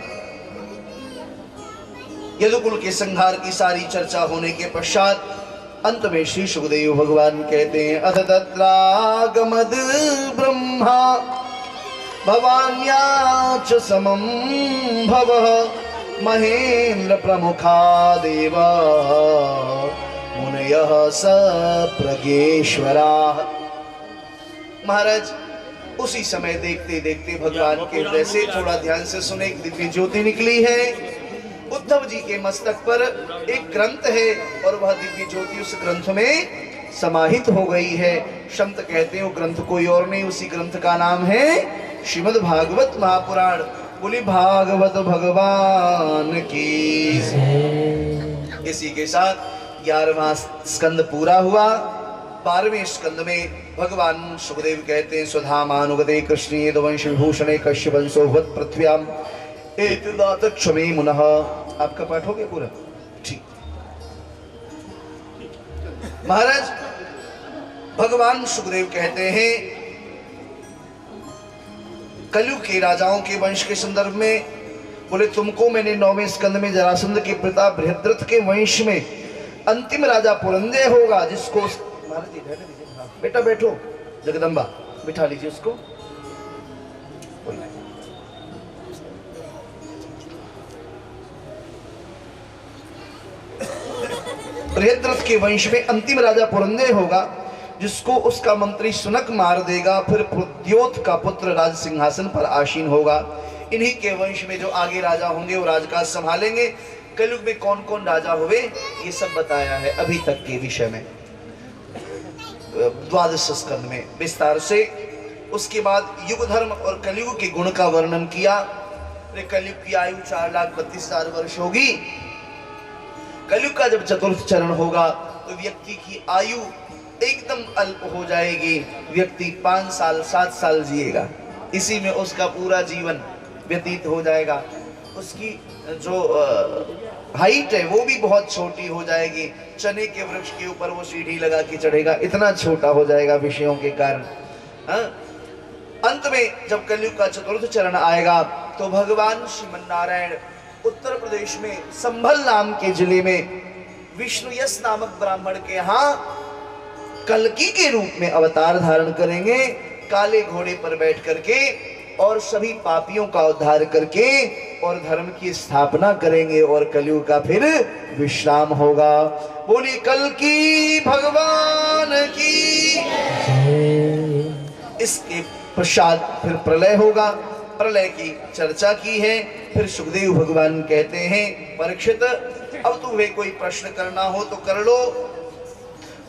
यदुकुल के संहार की सारी चर्चा होने के पश्चात अंत में श्री सुखदेव भगवान कहते हैं, अथ तत्रागमद ब्रह्मा भवान्याच समं भवः महेन्द्र प्रमुखा देवा मुनयः सप्रगेश्वराः। महाराज उसी समय देखते देखते भगवान के हृदय से, थोड़ा ध्यान से सुने, एक दिव्य ज्योति निकली है। उद्धव जी के मस्तक पर एक ग्रंथ है और वह दिव्य ज्योति उस ग्रंथ में समाहित हो गई है। संत कहते हैं वो ग्रंथ कोई और नहीं, उसी ग्रंथ का नाम है श्रीमद् भागवत महापुराण। बोली भागवत भगवान की। इसी के साथ 11वां स्कंद पूरा हुआ। 12वें स्कंद में भगवान सुखदेव कहते हैं, सुधामानुगते कृष्णे यदुवंश विभूषणे कश्यप वंशो भवत् पृथ्व्याम एतदात क्षमे मुनः। आपका पाठ हो गया पूरा? ठीक। महाराज भगवान सुखदेव कहते हैं कलयुग के राजाओं के वंश के संदर्भ में बोले, तुमको मैंने 9वें स्कंद में जरासंध के पिता बृहद्रथ के वंश में अंतिम राजा पुरंजय होगा, जिसको महाराज जी बैठने दीजिए। हाँ, बेटा बैठो, जगदम्बा बिठा लीजिए उसको। बृहद्रथ के वंश में अंतिम राजा पुरंजय होगा, जिसको उसका मंत्री सुनक मार देगा। फिर प्रद्योत का पुत्र राज सिंहासन पर आसीन होगा। इन्हीं के वंश में जो आगे राजा होंगे वो राजकाज संभालेंगे। कलयुग में कौन कौन राजा हुए ये सब बताया है अभी तक के विषय में 12 स्कंद में विस्तार से। उसके बाद युग धर्म और कलयुग के गुण का वर्णन किया। कलयुग की आयु 4,32,000 वर्ष होगी। कलयुग का जब चतुर्थ चरण होगा तो व्यक्ति की आयु एकदम अल्प हो जाएगी। व्यक्ति 5 साल 7 साल जिएगा, इसी में उसका पूरा जीवन व्यतीत हो जाएगा। उसकी जो हाइट है वो भी बहुत छोटी हो जाएगी। चने के वृक्ष के ऊपर वो सीढ़ी लगा के चढ़ेगा, इतना छोटा हो जाएगा विषयों के कारण। अंत में जब कलयुग का चतुर्थ चरण आएगा तो भगवान श्रीमन नारायण उत्तर प्रदेश में संभल नाम के जिले में विष्णुयस नामक ब्राह्मण के यहाँ कल्की के रूप में अवतार धारण करेंगे, काले घोड़े पर बैठ करके, और सभी पापियों का उद्धार करके और धर्म की स्थापना करेंगे और कलयुग का फिर विश्राम होगा। बोली कल्की भगवान की। इसके पश्चात फिर प्रलय होगा। प्रलय की चर्चा की है। फिर सुखदेव भगवान कहते हैं, परीक्षित अब तुम्हें कोई प्रश्न करना हो तो कर लो।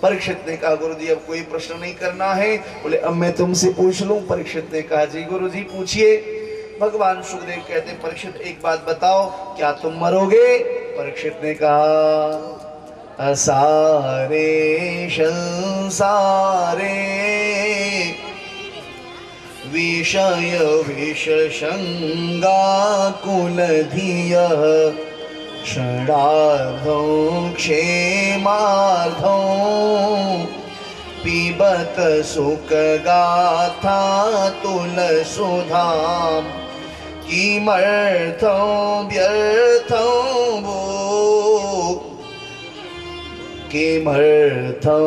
परीक्षित ने कहा, गुरु जी अब कोई प्रश्न नहीं करना है। बोले अब मैं तुमसे पूछ लूं। परीक्षित ने कहा, जी गुरु जी पूछिए। भगवान सुखदेव कहते हैं, परीक्षित एक बात बताओ, क्या तुम मरोगे? परीक्षित ने कहा, असारे संसारे विषय विषसंगा कुलधियः षडार्धं क्षेमार्धं पिबत सुखगाथा तुलसुधां किमर्थं व्यर्थं वो किमर्थं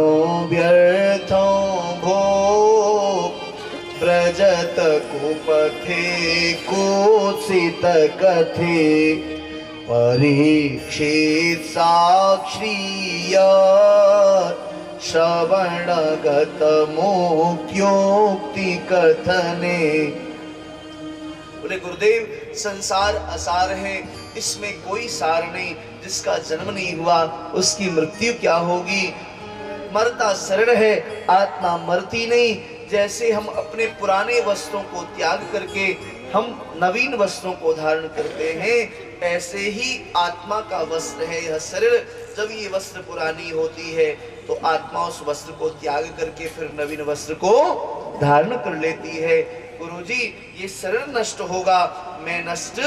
व्यर्थं भो व्रजत कुपथे कुत्सित कथे परीक्षित साक्षीय श्रवणगत मुक्त्योक्ति कथने। बोले गुरुदेव संसार असार है, इसमें कोई सार नहीं। जिसका जन्म नहीं हुआ उसकी मृत्यु क्या होगी? मरता शरीर है, आत्मा मरती नहीं। जैसे हम अपने पुराने वस्त्रों को त्याग करके हम नवीन वस्त्रों को धारण करते हैं, ऐसे ही आत्मा का वस्त्र है यह शरीर। जब ये वस्त्र पुरानी होती है तो आत्मा उस वस्त्र को त्याग करके फिर नवीन वस्त्र को धारण कर लेती है। गुरुजी ये शरीर नष्ट होगा, मैं नष्ट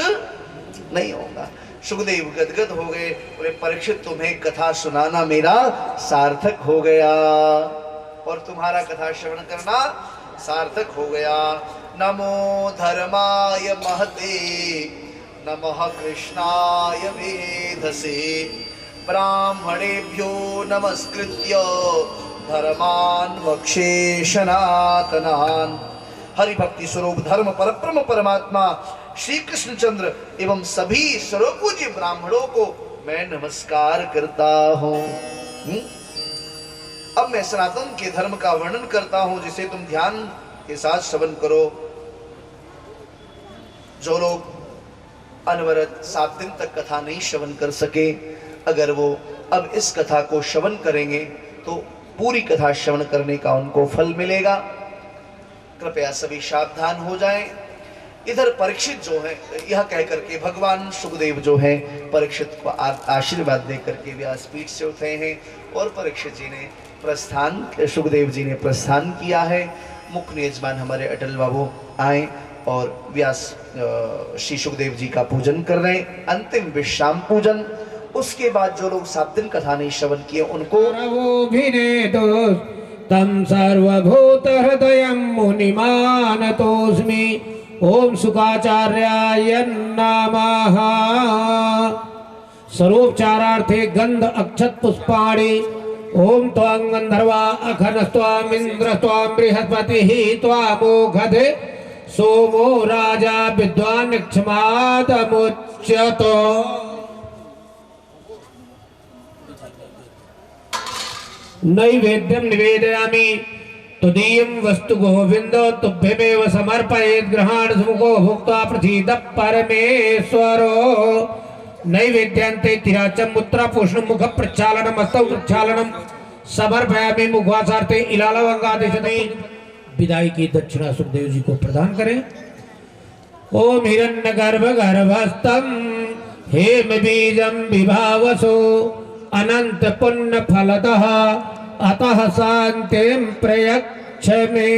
नहीं होगा। सुखदेव गदगद हो गए। बोले परीक्षित तुम्हें कथा सुनाना मेरा सार्थक हो गया और तुम्हारा कथा श्रवण करना सार्थक हो गया। नमो धर्माय महते नमः कृष्णाय वेधसे ब्राह्मणेभ्यो नमस्कृत्य धर्मान् वक्षे सनातनान्। हरि भक्ति स्वरूप धर्म परब्रह्म परमात्मा श्री कृष्णचंद्र एवं सभी सर्वपूज्य ब्राह्मणों को मैं नमस्कार करता हूँ। अब मैं सनातन के धर्म का वर्णन करता हूँ, जिसे तुम ध्यान के साथ श्रवण करो। जो लोग अनवरत 7 दिन तक कथा नहीं श्रवण कर सके, अगर वो अब इस कथा को श्रवण करेंगे तो पूरी कथा श्रवण करने का उनको फल मिलेगा। कृपया सभी सावधान हो जाएं। इधर परीक्षित जो है, यह कह करके भगवान सुखदेव जो है परीक्षित को आशीर्वाद दे करके व्यासपीठ से उठे हैं और परीक्षित जी ने प्रस्थान, सुखदेव जी ने प्रस्थान किया है। मुख्य यजमान हमारे अटल बाबू आए और व्यास श्री सुखदेव जी का पूजन कर रहे हैं, अंतिम विश्राम पूजन। उसके बाद जो लोग 7 दिन कथा नहीं श्रवण किए उनको तम सर्वभूत हृदयं मुनिमानतोस्मि ओम शुकाचार्याय नमः। सर्वोपचारार्थे गंध अक्षत पुष्पाणि। ओम त्वां गंधर्वा अखनस्त्वां इंद्रस्त्वां बृहस्पतिः त्वामोघधे सोमो राजा विद्वान् क्षमादमुच्यतो। नैवेद्यं निवेदयामि तुदीयं वस्तु गोविंद तुभ्यमेव समर्पयेत्। ग्रहाण सुमुखो भुक्त्वा प्रसीदः परमेश्वरो। नैवेद्यान्ते तिराचं मुत्रा पूषणं मुख प्रक्षालनम् हस्तौ प्रक्षालनम् समर्पयामि। मुखवासार्थे इलालवंगादिशति। विदाई की दक्षिणा सुखदेव जी को प्रदान करें। ओम हिरण्यगर्भ गर्भस्थं हेम बीजं विभावसो अनंत पुण्य फलतः अतः शांतिं प्रयच्छ मे।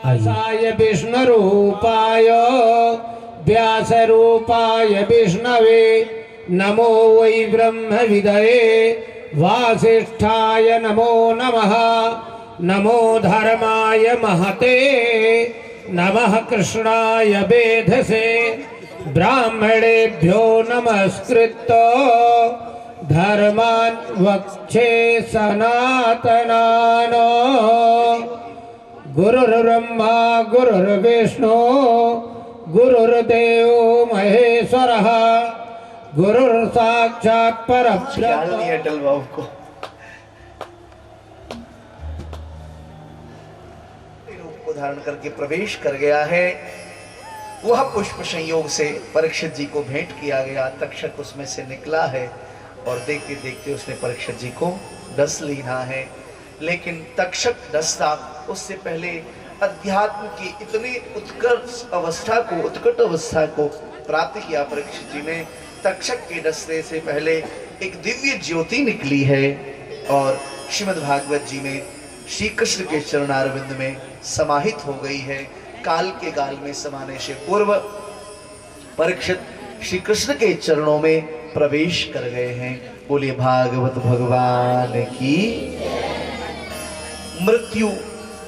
आसाय विष्णु रूपाय व्यास रूपाय विष्णवे नमो वै ब्रह्म विदये वासिष्ठाय नमो नमः। नमो धर्माय महते नमः कृष्णाय वेधसे। ब्राह्मणेभ्यो नमस्कृत्य धर्मान् वक्षे सनातनान्। गुरुर्ब्रह्मा गुरुर्विष्णु गुरुर्देवो महेश्वरः गुरुर्साक्षात् परब्रह्म। अटल बाबू को रूप को धारण करके प्रवेश कर गया है। वह पुष्प संयोग से परीक्षित जी को भेंट किया गया। तक्षक उसमें से निकला है और देखते देखते उसने परीक्षित जी को डस लेना है। लेकिन तक्षक डसता उससे पहले अध्यात्म की इतनी उत्कर्ष अवस्था को प्राप्त किया परीक्षित जी ने। तक्षक के डसने से पहले एक दिव्य ज्योति निकली है और श्रीमद् भागवत जी में श्री कृष्ण के चरणारविंद में समाहित हो गई है। काल के गाल में समाने से पूर्व परीक्षित श्री कृष्ण के चरणों में प्रवेश कर गए हैं। बोलिए भागवत भगवान की। मृत्यु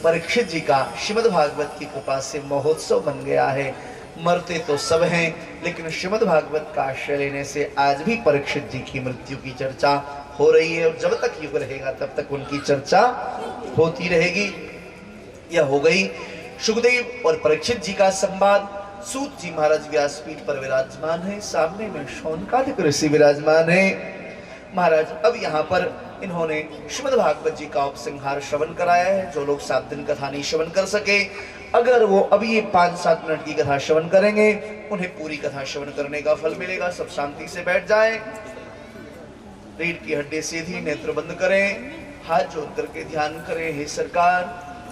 परीक्षित जी का श्रीमद् भागवत की कृपा से महोत्सव बन गया है। मरते तो सब हैं, लेकिन श्रीमद् भागवत का आश्रय लेने से आज भी परीक्षित जी की मृत्यु की चर्चा हो रही है और जब तक युग रहेगा तब तक उनकी चर्चा होती रहेगी। यह हो गई सुखदेव और परीक्षित जी का संवाद। सूत जी महाराज व्यासपीठ पर विराजमान है, सामने में शौनकादिक ऋषि विराजमान है। महाराज अब यहाँ पर इन्होंने श्रीमद् भागवत जी का उपसंहार श्रवण कराया है। जो लोग 7 दिन कथा नहीं श्रवण कर सके, अगर वो अभी ये 5-7 मिनट की कथा श्रवण करेंगे, उन्हें पूरी कथा श्रवण करने का फल मिलेगा। सब शांति से बैठ जाएं, रीढ़ की हड्डी सीधी, नेत्र बंद करें, हाथ जोड़ करके ध्यान करें। हे सरकार,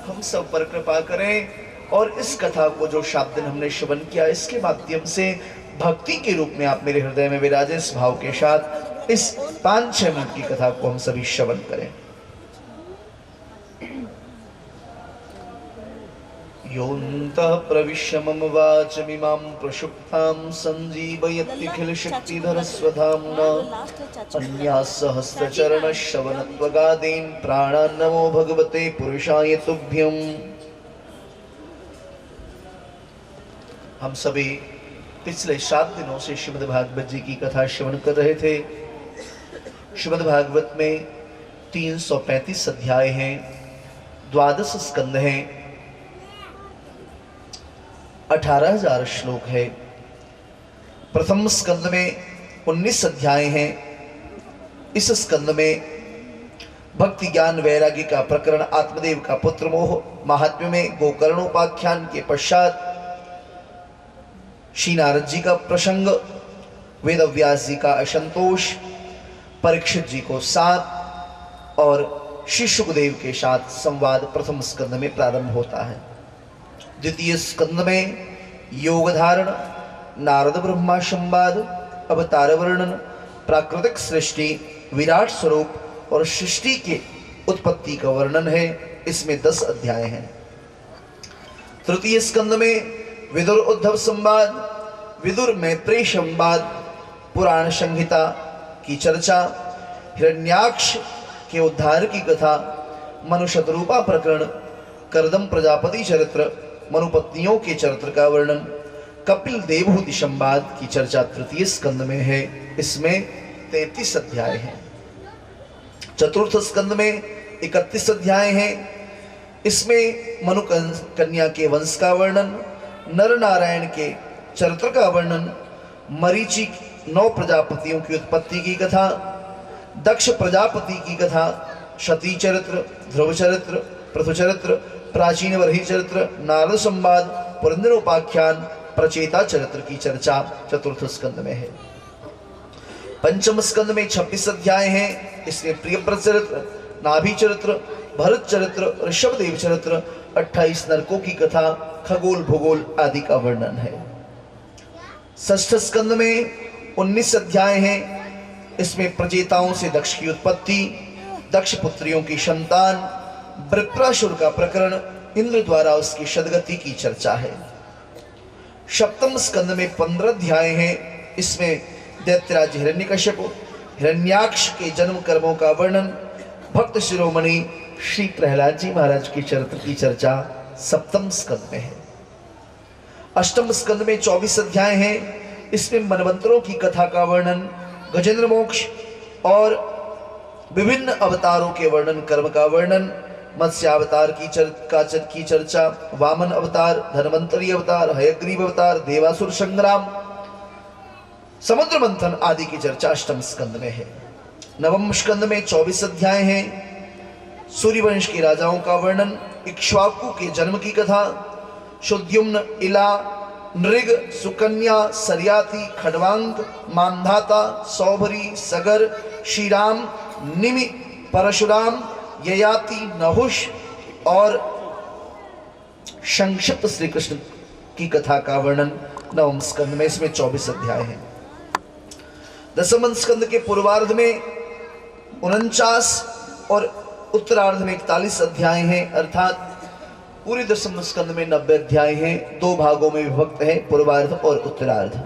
हम सब पर कृपा करें और इस कथा को जो 7 दिन हमने श्रवण किया, इसके माध्यम से भक्ति के रूप में आप मेरे हृदय में विराजें। इस भाव के साथ इस 5-6 मिनट की कथा को हम सभी श्रवण करें। योऽन्तः प्रविश्य मम वाचमिमां प्रक्षुब्धां सञ्जीवयत्यखिल शक्तिधर स्वधाम्ना अन्यासहस्रचरणश्रवणत्वगादीन् प्राणान् नमो भगवते पुरुषाय तुभ्यम्। हम सभी पिछले 7 दिनों से श्रीमद् भागवत जी की कथा श्रवण कर रहे थे। श्रीमद् भागवत में 335 अध्याय हैं, 12 स्कंद हैं, 18,000 श्लोक है। प्रथम स्कंद में 19 अध्याय हैं। इस स्कंद में भक्ति ज्ञान वैराग्य का प्रकरण, आत्मदेव का पुत्र मोह महात्म्य में गोकर्णोपाख्यान के पश्चात श्री नारद जी का प्रसंग, वेद व्यास जी का असंतोष, परीक्षित जी को साथ और श्री सुखदेव के साथ संवाद प्रथम स्कंद में प्रारंभ होता है। द्वितीय स्कंद में योग धारण, नारद ब्रह्मा संवाद, अवतार वर्णन, प्राकृतिक सृष्टि, विराट स्वरूप और सृष्टि के उत्पत्ति का वर्णन है। इसमें 10 अध्याय हैं। तृतीय स्कंद में विदुर उद्धव संवाद, विदुर मैत्रेय संवाद, पुराण संहिता की चर्चा, हिरण्याक्ष के उद्धार की कथा, मनु शतरूपा प्रकरण, करदम प्रजापति चरित्र, मनुपत्नियों के चरित्र का वर्णन, कपिल देवहूति संवाद की चर्चा तृतीय स्कंद में है। इसमें 33 अध्याय हैं। चतुर्थ स्कंद में 31 अध्याय हैं। इसमें मनु कन्या के वंश का वर्णन, नर नारायण के चरित्र का वर्णन, मरीचि 9 प्रजापतियों की उत्पत्ति की कथा, दक्ष प्रजापति की कथा, शती चरित्र, ध्रुव चरित्र, पृथु चरित्र, प्राचीन वर्ही चरित्र, नारद संवाद, पुरंदरोपाख्यान, प्रचेता चरित्र की चर्चा चतुर्थ स्कंद में है। पंचम स्कंद में 26 अध्याय हैं। इसमें प्रियव्रत चरित्र, नाभि चरित्र, भरत चरित्र, ऋषभदेव चरित्र, 28 नरकों की कथा, खगोल भूगोल आदि का वर्णन है। षष्ठ स्कंद में 19 अध्याय हैं। इसमें प्रचेताओं से दक्ष की उत्पत्ति, दक्ष पुत्रियों की संतान, वृत्रासुर का प्रकरण, इंद्र द्वारा उसकी सदगति की चर्चा है। सप्तम स्कंद में 15 अध्याय हैं। इसमें दैत्यराज हिरण्यकश्यप, हिरण्याक्ष के जन्म कर्मों का वर्णन, भक्त शिरोमणि श्री प्रहलाद जी महाराज के चरित्र की चर्चा सप्तम स्कंद में है। अष्टम स्कंद में 24 अध्याय हैं। इसमें मनवंतरों की कथा का वर्णन, गजेंद्र मोक्ष और विभिन्न अवतारों के वर्णन, कर्म का वर्णन, मत्स्य अवतार की चर्चा, वामन अवतार, धन्वंतरी अवतार, हयग्रीव अवतार, देवासुर संग्राम, समुद्र मंथन आदि की चर्चा अष्टम स्कंद में है। नवम स्कंद में 24 अध्याय हैं। सूर्यवंश के राजाओं का वर्णन, इक्ष्वाकु के जन्म की कथा, शुद्युम्न, इला, नृग, सुकन्या, सरियाती, खडवांग, मानधाता, सौभरी, सगर, श्रीराम, निमि, परशुराम, ययाति, नहुष और संक्षिप्त श्री कृष्ण की कथा का वर्णन नवम स्कंद में। इसमें 24 अध्याय हैं। दसम स्कंद के पूर्वार्ध में 49 और उत्तरार्ध में 41 अध्याय हैं। अर्थात पूरे दसम स्कंद में 90 अध्याय हैं। 2 भागों में विभक्त है, पूर्वार्ध और उत्तरार्ध।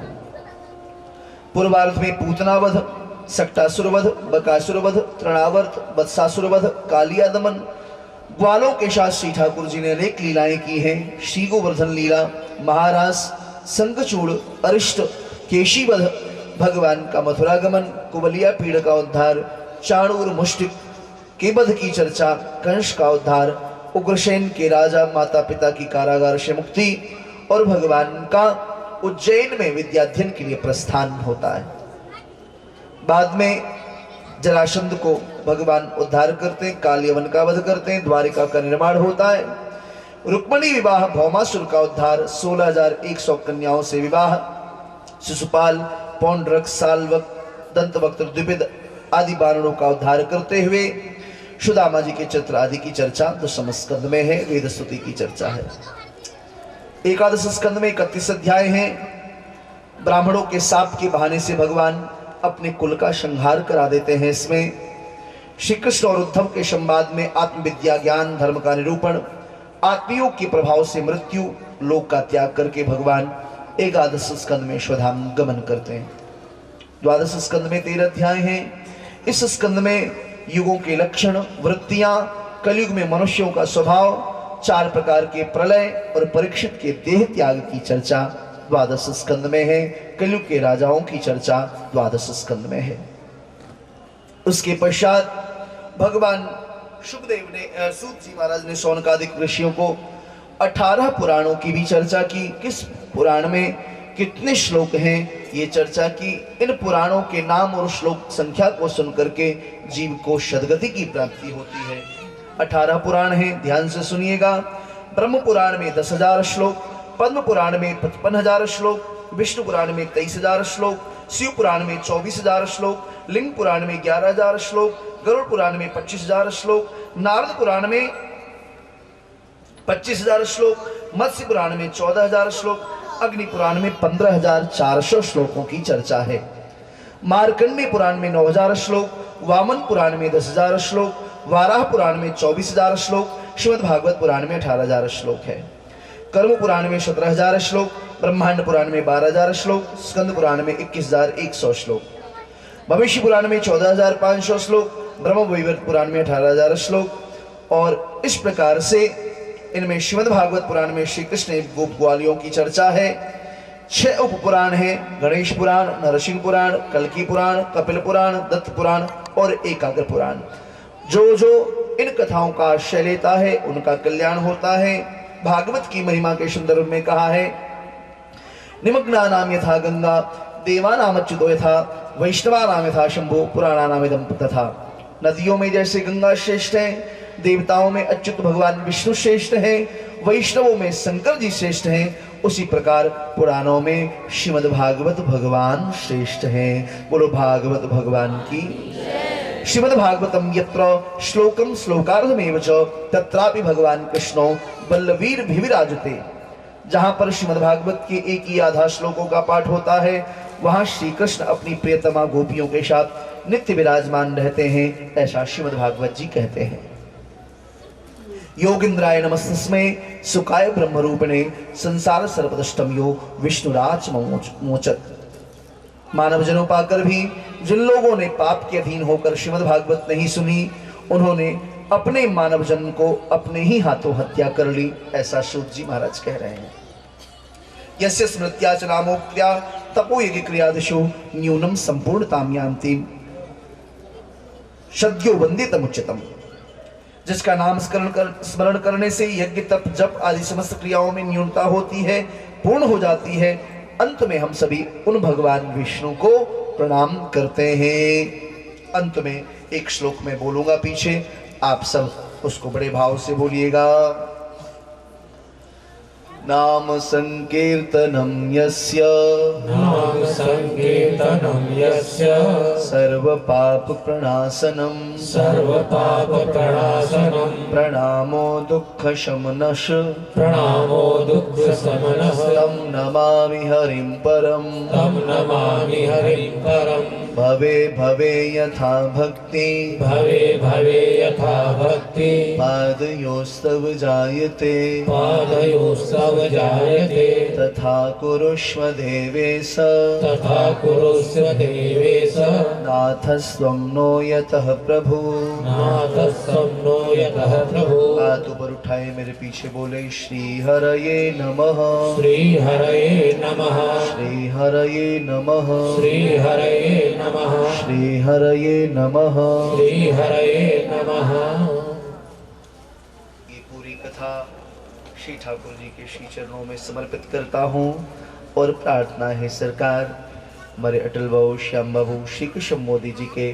पूर्वार्ध में पूतनावध, सक्टासुरवध, बकासुरवध, तृणावर्त, वत्सासुरवध, कालियादमन, ग्वालों के साथ श्री ठाकुर जी ने अनेक लीलाएं की हैं। श्री गोवर्धन लीला, महारास, शंखचूड़, अरिष्ट, केशीवध, भगवान का मथुरागमन, कुबलिया पीड़ का उद्धार, चाणूर मुष्टिक के वध की चर्चा, कंस का उद्धार, उग्रसेन के राजा माता पिता की कारागार से मुक्ति और भगवान का उज्जैन में विद्याध्ययन के लिए प्रस्थान होता है। बाद में जरासंध को भगवान उद्धार करते हैं, कालियवन का वध करते हैं, द्वारिका का निर्माण होता है। रुक्मणी विवाह, भौमासुर का उद्धार, 16,100 कन्याओं से विवाह, शिशुपाल, पौंड्रक, साल्वक, दंतवक्त्र, द्विविद आदि वानरों का उद्धार करते हुए सुदामा जी के चरित्र आदि की चर्चा दसम स्कंद में है। वेद स्तुति की चर्चा है। एकादश स्कंद में 31 अध्याय हैं। ब्राह्मणों के शाप के बहाने से भगवान अपने कुल का संहार करा देते हैं। इसमें श्री कृष्ण और उद्धव के संवाद में आत्मविद्या, ज्ञान, धर्म का निरूपण, आत्मियों के प्रभाव से मृत्यु, लोक का त्याग करके भगवान एकादश स्कंद में स्वधाम गमन करते हैं। द्वादश स्कंद में 13 अध्याय हैं। इस स्कंद में युगों के लक्षण, वृत्तियां, कलयुग में मनुष्यों का स्वभाव, 4 प्रकार के प्रलय और परीक्षित के देह त्याग की चर्चा द्वादश स्कंद में है। कलयुग के राजाओं की चर्चा द्वादश स्कंद में है। उसके पश्चात भगवान सुखदेव ने, सूत जी महाराज ने शौनकादिक ऋषियों को 18 पुराणों की भी चर्चा की। किस पुराण में कितने श्लोक हैं ये चर्चा की। इन पुराणों के नाम और श्लोक संख्या को सुनकर के जीव को सद्गति की प्राप्ति होती है। 18 पुराण हैं, ध्यान से सुनिएगा। ब्रह्म पुराण में 10,000 श्लोक, पद्म पुराण में 55,000 श्लोक, विष्णु पुराण में 23,000 श्लोक, शिव पुराण में 24,000 श्लोक, लिंग पुराण में 11,000 श्लोक, गरुड़ पुराण में 25,000 श्लोक, नारद पुराण में 25,000 श्लोक, मत्स्य पुराण में 14,000 श्लोक, अग्नि पुराण में 15,400 श्लोकों की चर्चा है। मार्कंडेय पुराण में 9,000 श्लोक, वामन पुराण में 10,000 श्लोक, वाराह पुराण में 24,000 श्लोक, श्रीमद् भागवत पुराण में 18,000 श्लोक है। कर्म पुराण में 17,000 श्लोक, ब्रह्मांड पुराण में 12,000 श्लोक, स्कंद पुराण में 21,100 श्लोक, भविष्य पुराण में 14,500 श्लोक, ब्रह्म वैवर्त पुराण में 18,000 श्लोक। और इस प्रकार से इनमें श्रीमद् भागवत पुराण में श्री कृष्ण एवं गोप ग्वालियों की चर्चा है। 6 उप पुराण है, गणेश पुराण, नरसिंह पुराण, कल्की पुराण, कपिल पुराण, दत्त पुराण और एकाग्र पुराण। जो जो इन कथाओं का आश्रय लेता है उनका कल्याण होता है। भागवत की महिमा के संदर्भ में कहा है, निमग्ना नाम यथा गंगा, देवा नाम अच्युतो यथा, वैष्णवा नाम यथा शंभु, पुराणा नाम इदं तथा। नदियों में जैसे गंगा श्रेष्ठ है, देवताओं में अच्युत भगवान विष्णु श्रेष्ठ है, वैष्णवों में शंकर जी श्रेष्ठ हैं, उसी प्रकार पुराणों में श्रीमद् भागवत भगवान श्रेष्ठ हैं। बोलो भागवत भगवान की। श्रीमद् भागवतम यत्र श्लोकम श्लोकार्धमेव च तत्रापि भगवान कृष्णो बल्लवीर विराजते। जहां पर श्रीमद् भागवत के एक ही आधा श्लोकों का पाठ होता है वहां श्री कृष्ण अपनी प्रियतमा गोपियों के साथ नित्य विराजमान रहते हैं, ऐसा श्रीमद् भागवत जी कहते हैं। योगिंद्राय नमस्तस्मै सुखाय ब्रह्मरूपिणे संसार सर्वदष्टम यो विष्णुराज मोचत। मानव जनों पाकर भी जिन लोगों ने पाप के अधीन होकर श्रीमद् भागवत नहीं सुनी, उन्होंने अपने मानव जन्म को अपने ही हाथों हत्या कर ली, ऐसा सूत जी महाराज कह रहे हैं। यस्य स्मृत्या च नामोक्त्या तपो यज्ञ क्रियादिषु न्यूनम संपूर्णताम यान्ति सद्यो वंदितम उच्चतम। जिसका नाम स्मरण करने से यज्ञ तप जप आदि समस्त क्रियाओं में न्यूनता होती है, पूर्ण हो जाती है। अंत में हम सभी उन भगवान विष्णु को प्रणाम करते हैं। अंत में एक श्लोक में बोलूंगा, पीछे आप सब उसको बड़े भाव से बोलिएगा। नाम संकीर्तनम यस्य, नाम संकीर्तनम यस्य, सर्व पाप प्रणाशनम, सर्व पाप प्रणाशनम, प्रणामो दुःख शमनश, प्रणामो दुःख शमनः, तम नमामि हरिं परम, तम नमामि हरिं परम। भवे भवे यथा भक्ति, भवे भवे यथा भक्ति, पादयोस्तव जायते, पादयोस्तव जायते, तथा कुरुष्व देवेश, तथा कुरुष्व देवेश, नाथस्त्वं नो यतः प्रभु। नाथस्त्वं नो यतः प्रभु। हाथ ऊपर उठाए मेरे पीछे बोले, श्री हरये नमः, श्री हरये नमः, श्री हरये नमः, श्री हरये नमः, श्री हरये नमः। श्री हरये नमः। ये पूरी कथा श्री ठाकुर जी के श्री चरणों में समर्पित करता हूँ और प्रार्थना है सरकार हमारे अटल बाबू, श्याम बाबू, श्री कृष्ण मोदी जी के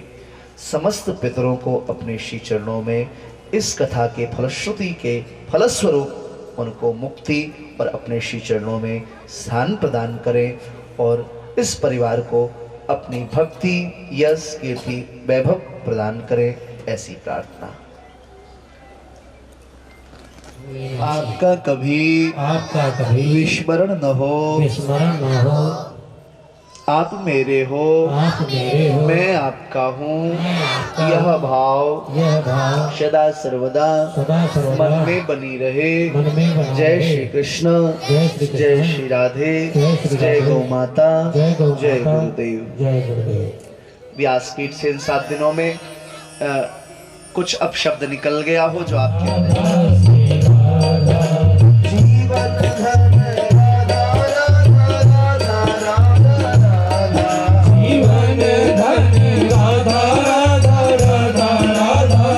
समस्त पितरों को अपने श्री चरणों में इस कथा के फलश्रुति के फलस्वरूप उनको मुक्ति और अपने श्री चरणों में स्थान प्रदान करें और इस परिवार को अपनी भक्ति, यश, कीर्ति, वैभव प्रदान करें, ऐसी प्रार्थना। आपका कभी विस्मरण न हो, विस्मरण न हो, आप मेरे हो, आप मेरे हो, मैं आपका हूँ, आपका यह भाव यह भाव सदा सर्वदा सदा सर्वदा मन में बनी रहे। मन में बना जय रहे। श्री कृष्ण, जय श्री कृष्ण, जय श्री राधे, जय श्री जय राधे, गौ माता, जय गौ जय माता, गुरुदेव। जय गुरुदेव। व्यासपीठ से इन 7 दिनों में कुछ अपशब्द निकल गया हो जो आपके जीवन धन राधा राधा राधा राधा, जीवन धन राधा राधा राधा राधा राधा,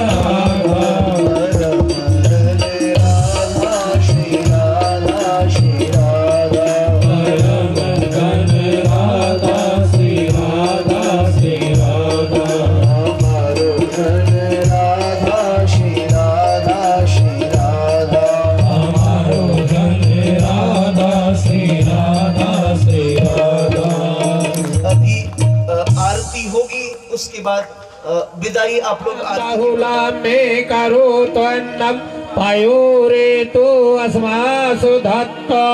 राधा श्री राधा श्री राधा, परम धन राधा श्री राधा श्री राधा, हमारो धन राधा श्री राधा श्री राधा, हमारो धन राधा श्री राधा श्री राधा। अभी आरती होगी, उसके बाद विदाई आप लोग बाहुला में करो तो अन्नम पायो रे तो अस्मासु धत्ता।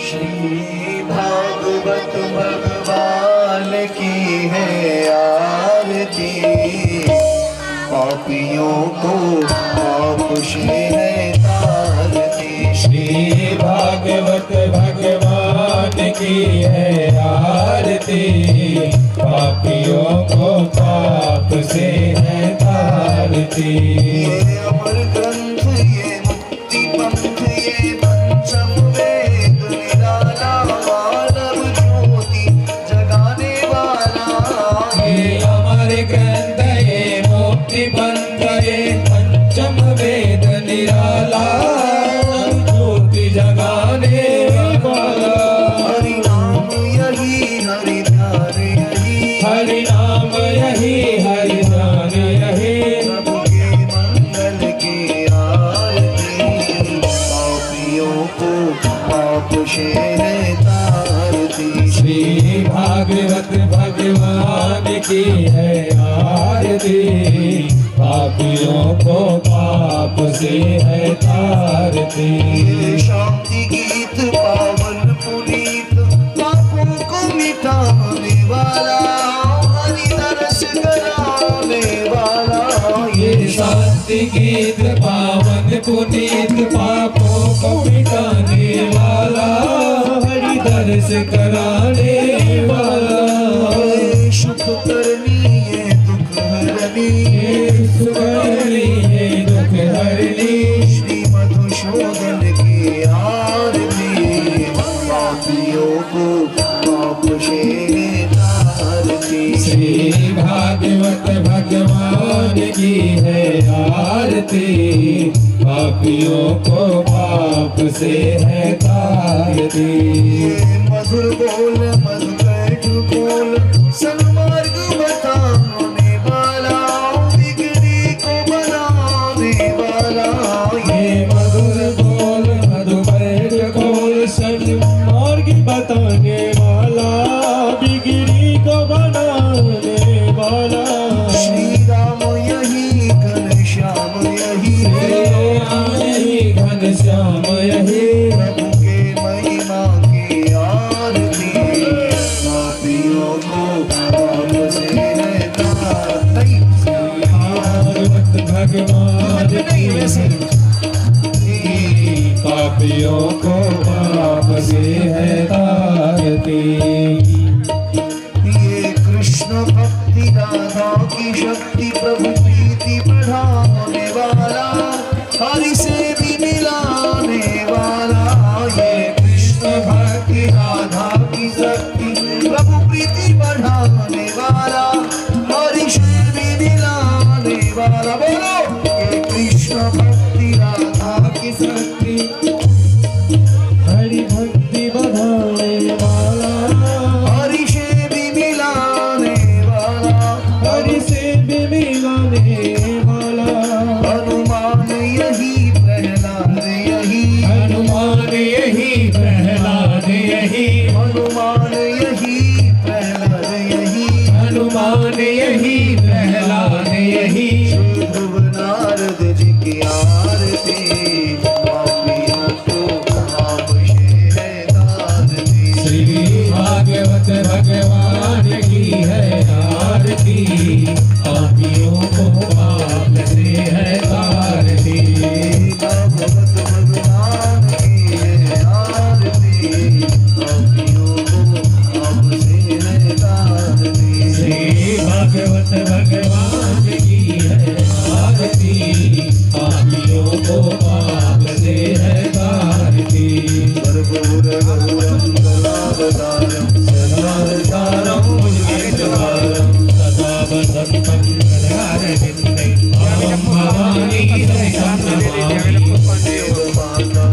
श्री भागवत भगवान की है आरती, पापियों को आप श्री है तारती। श्री भागवत भगवान की है आरती, पापियों को पाप से है तारती। ये अमर ग्रंथ ये से है तारती। श्री भागवत भगवान की है आरती, पापियों को पाप से है तारती। ये शांति गीत पावन पुनीत पापों को मिटाने वाला, हरि दर्श कराने वाला। ये शांति गीत पावन पुनीत पापों को मिटाने वाला, हरि दर्श कराने वाला। ये सुख करनी ये दुख हरनी, ये सुख हरनी ये दुख हरनी, श्री मधुसूदन की आरती। पापियों को पाप से तारती। श्री भागवत भगवान की है आरती, पापियों को पाप से है तारती। ये मधुर बोल मधुकैठ बोल, सन्मार्ग बताने वाला, बिगड़ी को बनाने वाला। ये मधुर बोल मधुकर बोल, सन्मार्ग बताने वाला, बिगड़ी को बनाने वाला। श्री राम यही घनश्याम यही, घनश्याम यही, प्रभु के महिमा की आरती। पापियों को पाप से है तारती। भागवत भगवान की पापियों को पाप से है तारती। ये कृष्ण भक्ति राधा की शक्ति, प्रभु प्रीति बढ़ाने वाला, हरि से भी मिलाने वाला। ये कृष्ण भक्ति राधा की शक्ति, प्रभु प्रीति बढ़ाने वाला, हरि से भी मिलाने वाला। बोलो ये कृष्ण भक्ति राधा की शक्ति, हरि भक्ति बढ़ाने वाला, हरि से भी मिलाने वाला। हरि से भी मिलाने वाला। हनुमान यही प्रहलाद यही, हनुमान यही प्रहलाद यही, हनुमान यही प्रहलाद यही, हनुमान यही प्रहलाद यही। ध्रुव नारद जी की आरती। पापियों को पाप से है तारती। श्री भागवत भगवान की है आरती, पापियों को पाप से है तारती। भागवत भगवान की है आरती, पापियों को पाप से है तारती। श्री भागवत भगवान की है आरती, पापियों को पाप से है तारती। कर्पूर गौरम कलावतारम सदा सारम मुनिकेतवारम, सदा वसन्तं हृदयारविन्दे अहं भवानी सहितं नमामि। देव माता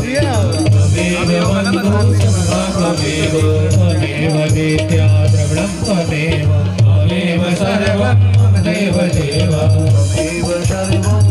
पिता त्वमेव बन्धुः त्वमेव त्वमेव वेद्या द्रविणं त्वमेव त्वमेव सर्वं मम देव देव। त्वमेव सर्वं